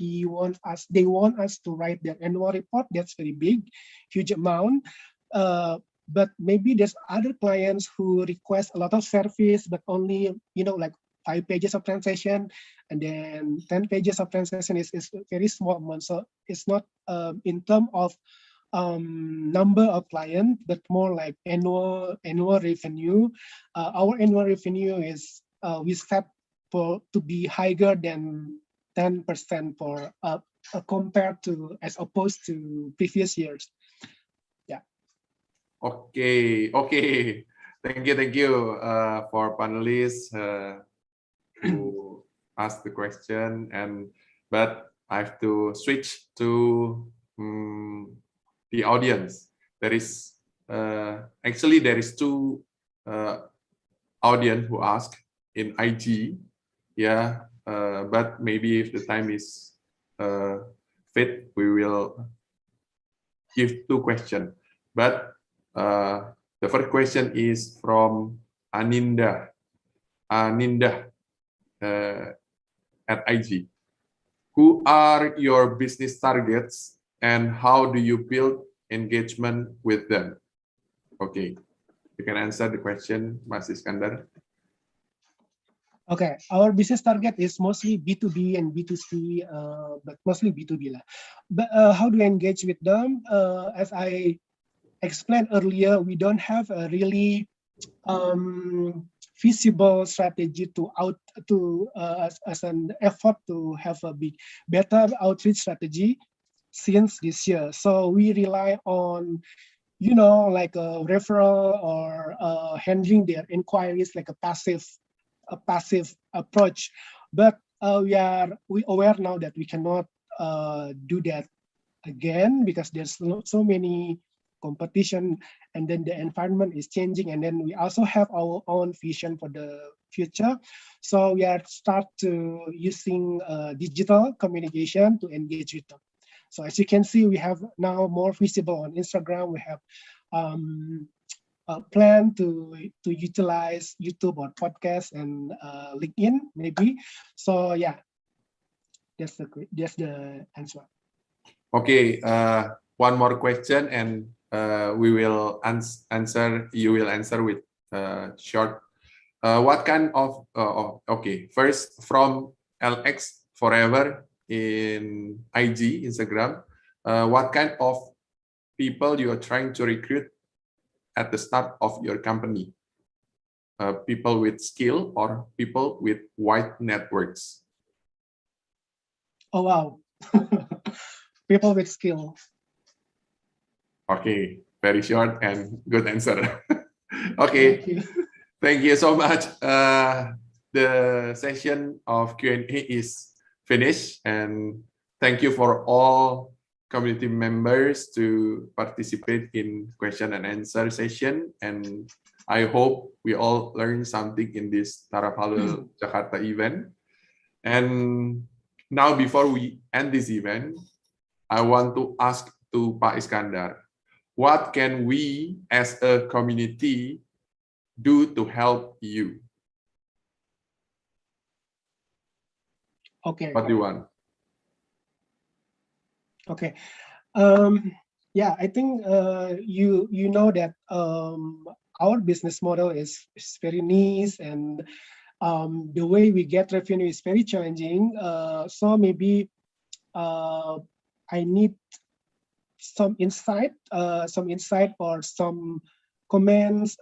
they want us to write their annual report. That's very big, huge amount. But maybe there's other clients who request a lot of service, but only like 5 pages of translation, and then 10 pages of translation is very small amount. So it's not in terms of number of clients, but more like annual revenue. Our annual revenue is we set to be higher than 10% for compared to, as opposed to previous years. Yeah. Okay. Thank you for panelists who asked the question, but I have to switch to the audience. There is Actually, there is two audience who ask in IG, yeah, but maybe if the time is fit, we will give two questions. But the first question is from Aninda at IG. Who are your business targets and how do you build engagement with them? Okay, you can answer the question, Mas Iskandar. Okay, our business target is mostly B2B and B2C, but mostly B2B lah. But how do we engage with them? As I explained earlier, we don't have a really feasible strategy as an effort to have a better outreach strategy since this year. So we rely on, like a referral or handling their inquiries like a passive approach. But we aware now that we cannot do that again because there's so many competition, and then the environment is changing, and then we also have our own vision for the future. So we are start to using digital communication to engage with them. So as you can see, we have now more visible on Instagram. We have a plan to utilize YouTube or podcast and LinkedIn maybe. So yeah, that's the answer. Okay, one more question, and we will answer. You will answer with short. What kind of? Okay, first from LX Forever in IG Instagram. What kind of people you are trying to recruit at the start of your company? People with skill or people with wide networks? Oh wow. People with skill. Okay, very short and good answer. Okay, thank you so much. The session of Q&A is finished, and thank you for all community members to participate in question and answer session. And I hope we all learn something in this Huddle Jakarta event. And now, before we end this event, I want to ask to Pak Iskandar, what can we as a community do to help you? Okay. What do you want? Okay. Yeah, I think you know that our business model is very niche, and the way we get revenue is very challenging. So maybe I need some insight or some comments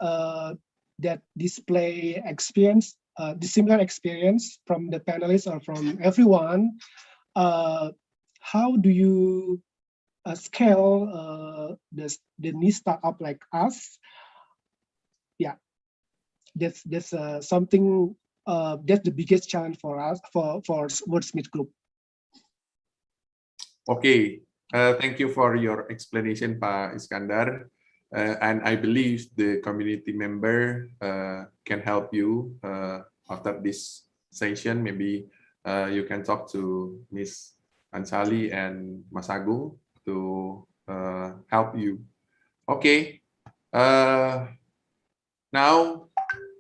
that display experience, the similar experience from the panelists or from everyone. How do you scale the niche startup like us? Yeah, that's something that's the biggest challenge for us for Wordsmith Group. Okay, thank you for your explanation, Pak Iskandar. And I believe the community member can help you after this session. Maybe you can talk to Ms. Ansali and Mas Agung to help you. Okay, now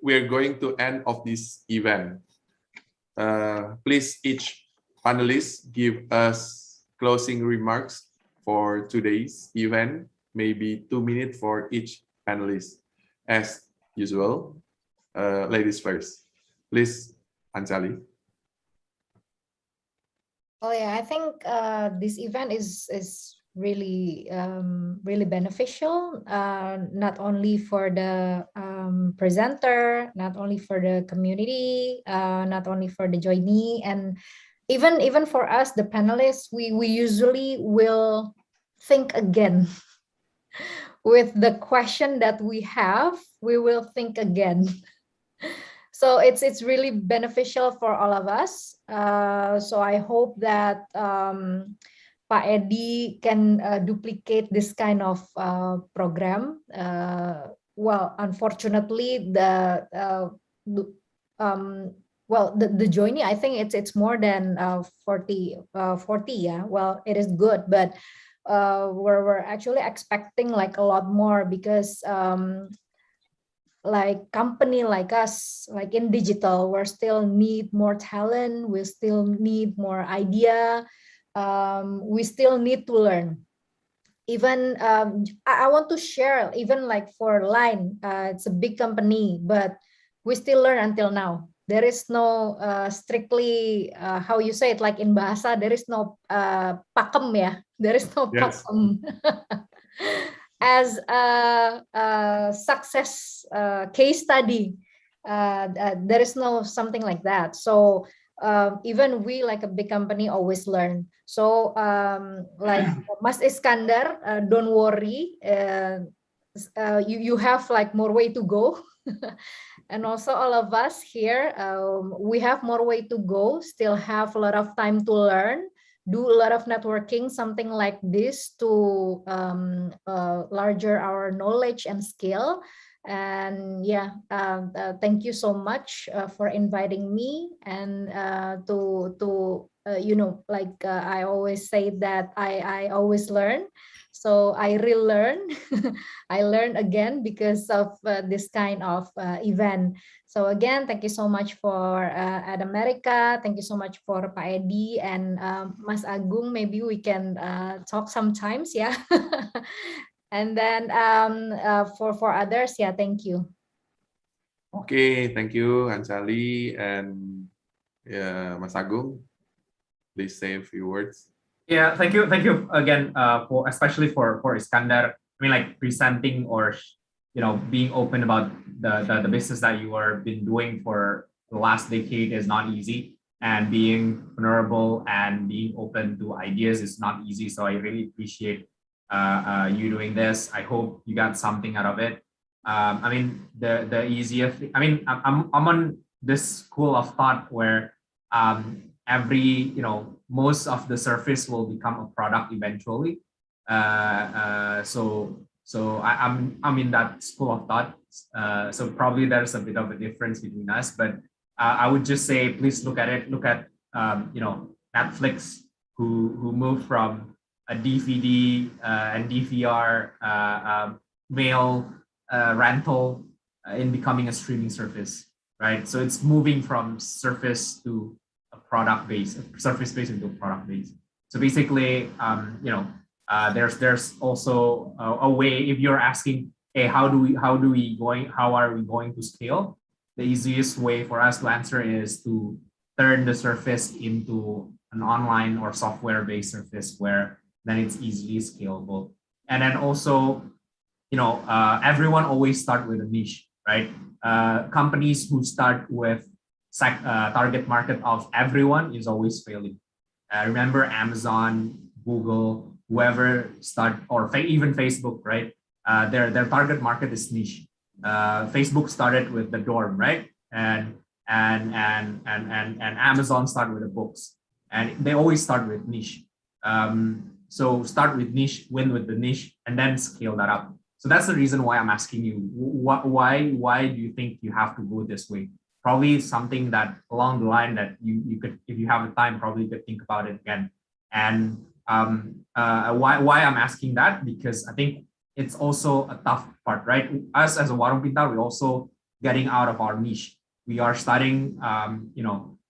we're going to end of this event. Please, each panelist give us closing remarks for today's event, maybe 2 minutes for each panelist. As usual, ladies first. Please, Ansali. Oh yeah, I think this event is really really beneficial, not only for the presenter, not only for the community, not only for the joinee, and even for us, the panelists. We usually will think again with the question that we have. We will think again. So it's really beneficial for all of us. So I hope that Pak Edi can duplicate this kind of program. Well, unfortunately, the joining, I think it's more than 40, yeah. Well, it is good, but we're actually expecting like a lot more, because like company like us, like in digital, we still need more talent, we still need more idea, we still need to learn. Even I want to share, even like for Line, it's a big company, but we still learn until now. There is no strictly how you say it, like in bahasa, there is no pakem ya, there is no Yes. pakem. As a success case study, there is no something like that. So even we, like a big company, always learn. So like Mas Iskandar, don't worry, you have like more way to go. And also all of us here, we have more way to go, still have a lot of time to learn, do a lot of networking, something like this, to larger our knowledge and skill. And yeah, thank you so much for inviting me, and to you know, like I always say that I always learn. So I relearn. I learn again because of this kind of event. So again, thank you so much for Ad America. Thank you so much for Pak Edi and Mas Agung. Maybe we can talk sometimes, yeah. And then for others, yeah, thank you. Okay, thank you, Anjali and Mas Agung. Please say a few words. Yeah, thank you again for, especially for Iskandar. I mean, like presenting, or being open about the business that you are been doing for the last decade is not easy, and being vulnerable and being open to ideas is not easy. So I really appreciate you doing this. I hope you got something out of it. I mean, the easiest. I mean, I'm on this school of thought where every most of the surface will become a product eventually. So I'm in that school of thought. So probably there's a bit of a difference between us, but I would just say, please look at it. Look at Netflix, who moved from a DVD and DVR mail rental in becoming a streaming service, right? So it's moving from surface to a product base, surface base into a product base. So basically, there's also a way, if you're asking, hey, how are we going to scale? The easiest way for us to answer is to turn the surface into an online or software-based surface, where then it's easily scalable. And then also, everyone always start with a niche, right? Companies who start with target market of everyone is always failing. Remember Amazon, Google, whoever start, or even Facebook, right? Their target market is niche. Facebook started with the dorm, right? And Amazon started with the books, and they always start with niche. So start with niche, win with the niche, and then scale that up. So that's the reason why I'm asking you, why do you think you have to go this way? Probably something that along the line that you could, if you have the time, probably could think about it again. And why I'm asking that, because I think it's also a tough part, right? Us as a Warung Pintar, we're also getting out of our niche. We are starting,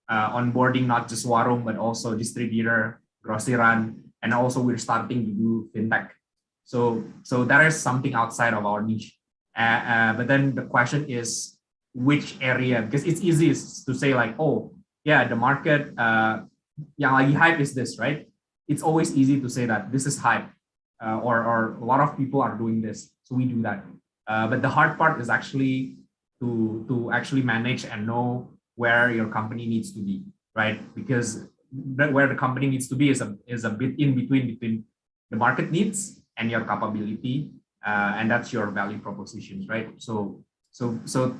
onboarding not just Warung, but also distributor, grosiran, and also we're starting to do fintech. So that is something outside of our niche. But then the question is, which area? Because it's easy to say like, oh yeah, the market yang lagi hype is this, right? It's always easy to say that this is hype, or a lot of people are doing this, so we do that. But the hard part is actually to actually manage and know where your company needs to be, right? Because where the company needs to be is a bit in between the market needs and your capability, and that's your value propositions, right? So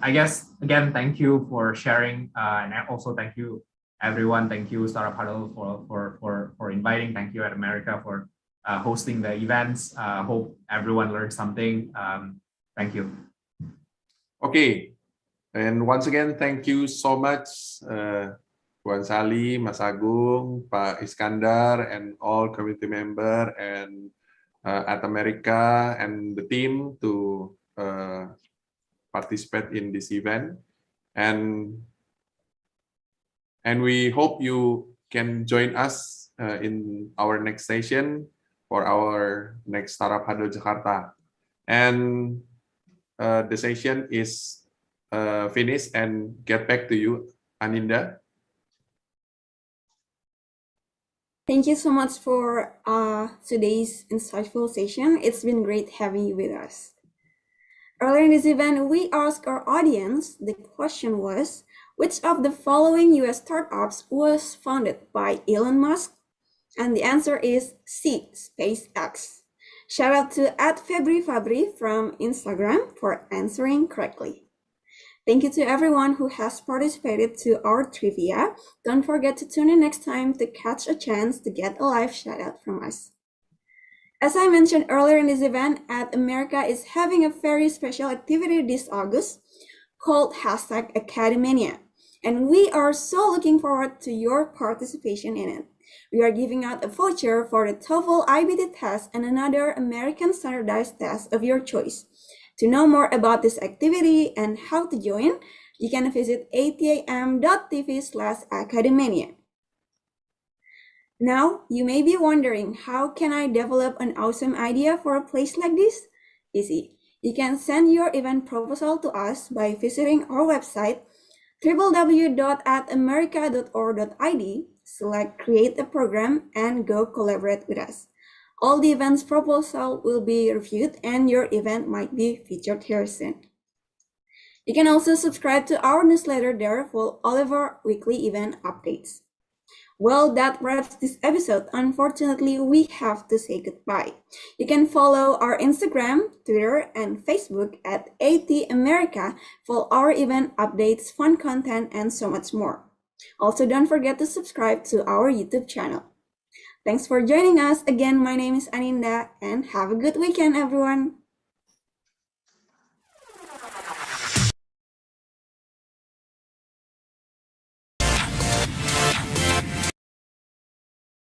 I guess, again, thank you for sharing, and also thank you everyone. Thank you Startup Huddle for inviting. Thank you, At America, for hosting the events. Hope everyone learned something. Thank you. Okay, and once again, thank you so much, Buan Sali, Mas Agung, Pak Iskandar, and all community member and at America and the team to participate in this event. And we hope you can join us in our next session for our next Startup Huddle Jakarta. And the session is finished and get back to you, Aninda. Thank you so much for today's insightful session. It's been great having you with us. Earlier in this event, we asked our audience, the question was, which of the following US startups was founded by Elon Musk? And the answer is C, SpaceX. Shout out to @FebriFabri from Instagram for answering correctly. Thank you to everyone who has participated to our trivia. Don't forget to tune in next time to catch a chance to get a live shout out from us. As I mentioned earlier in this event, At America is having a very special activity this August called #Academania. And we are so looking forward to your participation in it. We are giving out a voucher for the TOEFL IBT test and another American standardized test of your choice. To know more about this activity and how to join, you can visit atam.tv/academania. Now, you may be wondering, how can I develop an awesome idea for a place like this? Easy. You can send your event proposal to us by visiting our website www.atamerica.org.id, select Create a Program, and go collaborate with us. All the events proposal will be reviewed and your event might be featured here soon. You can also subscribe to our newsletter there for all of our weekly event updates. Well, that wraps this episode. Unfortunately, we have to say goodbye. You can follow our Instagram, Twitter, and Facebook at @ATAmerica for our event updates, fun content, and so much more. Also, don't forget to subscribe to our YouTube channel. Thanks for joining us. Again, my name is Aninda, and have a good weekend, everyone.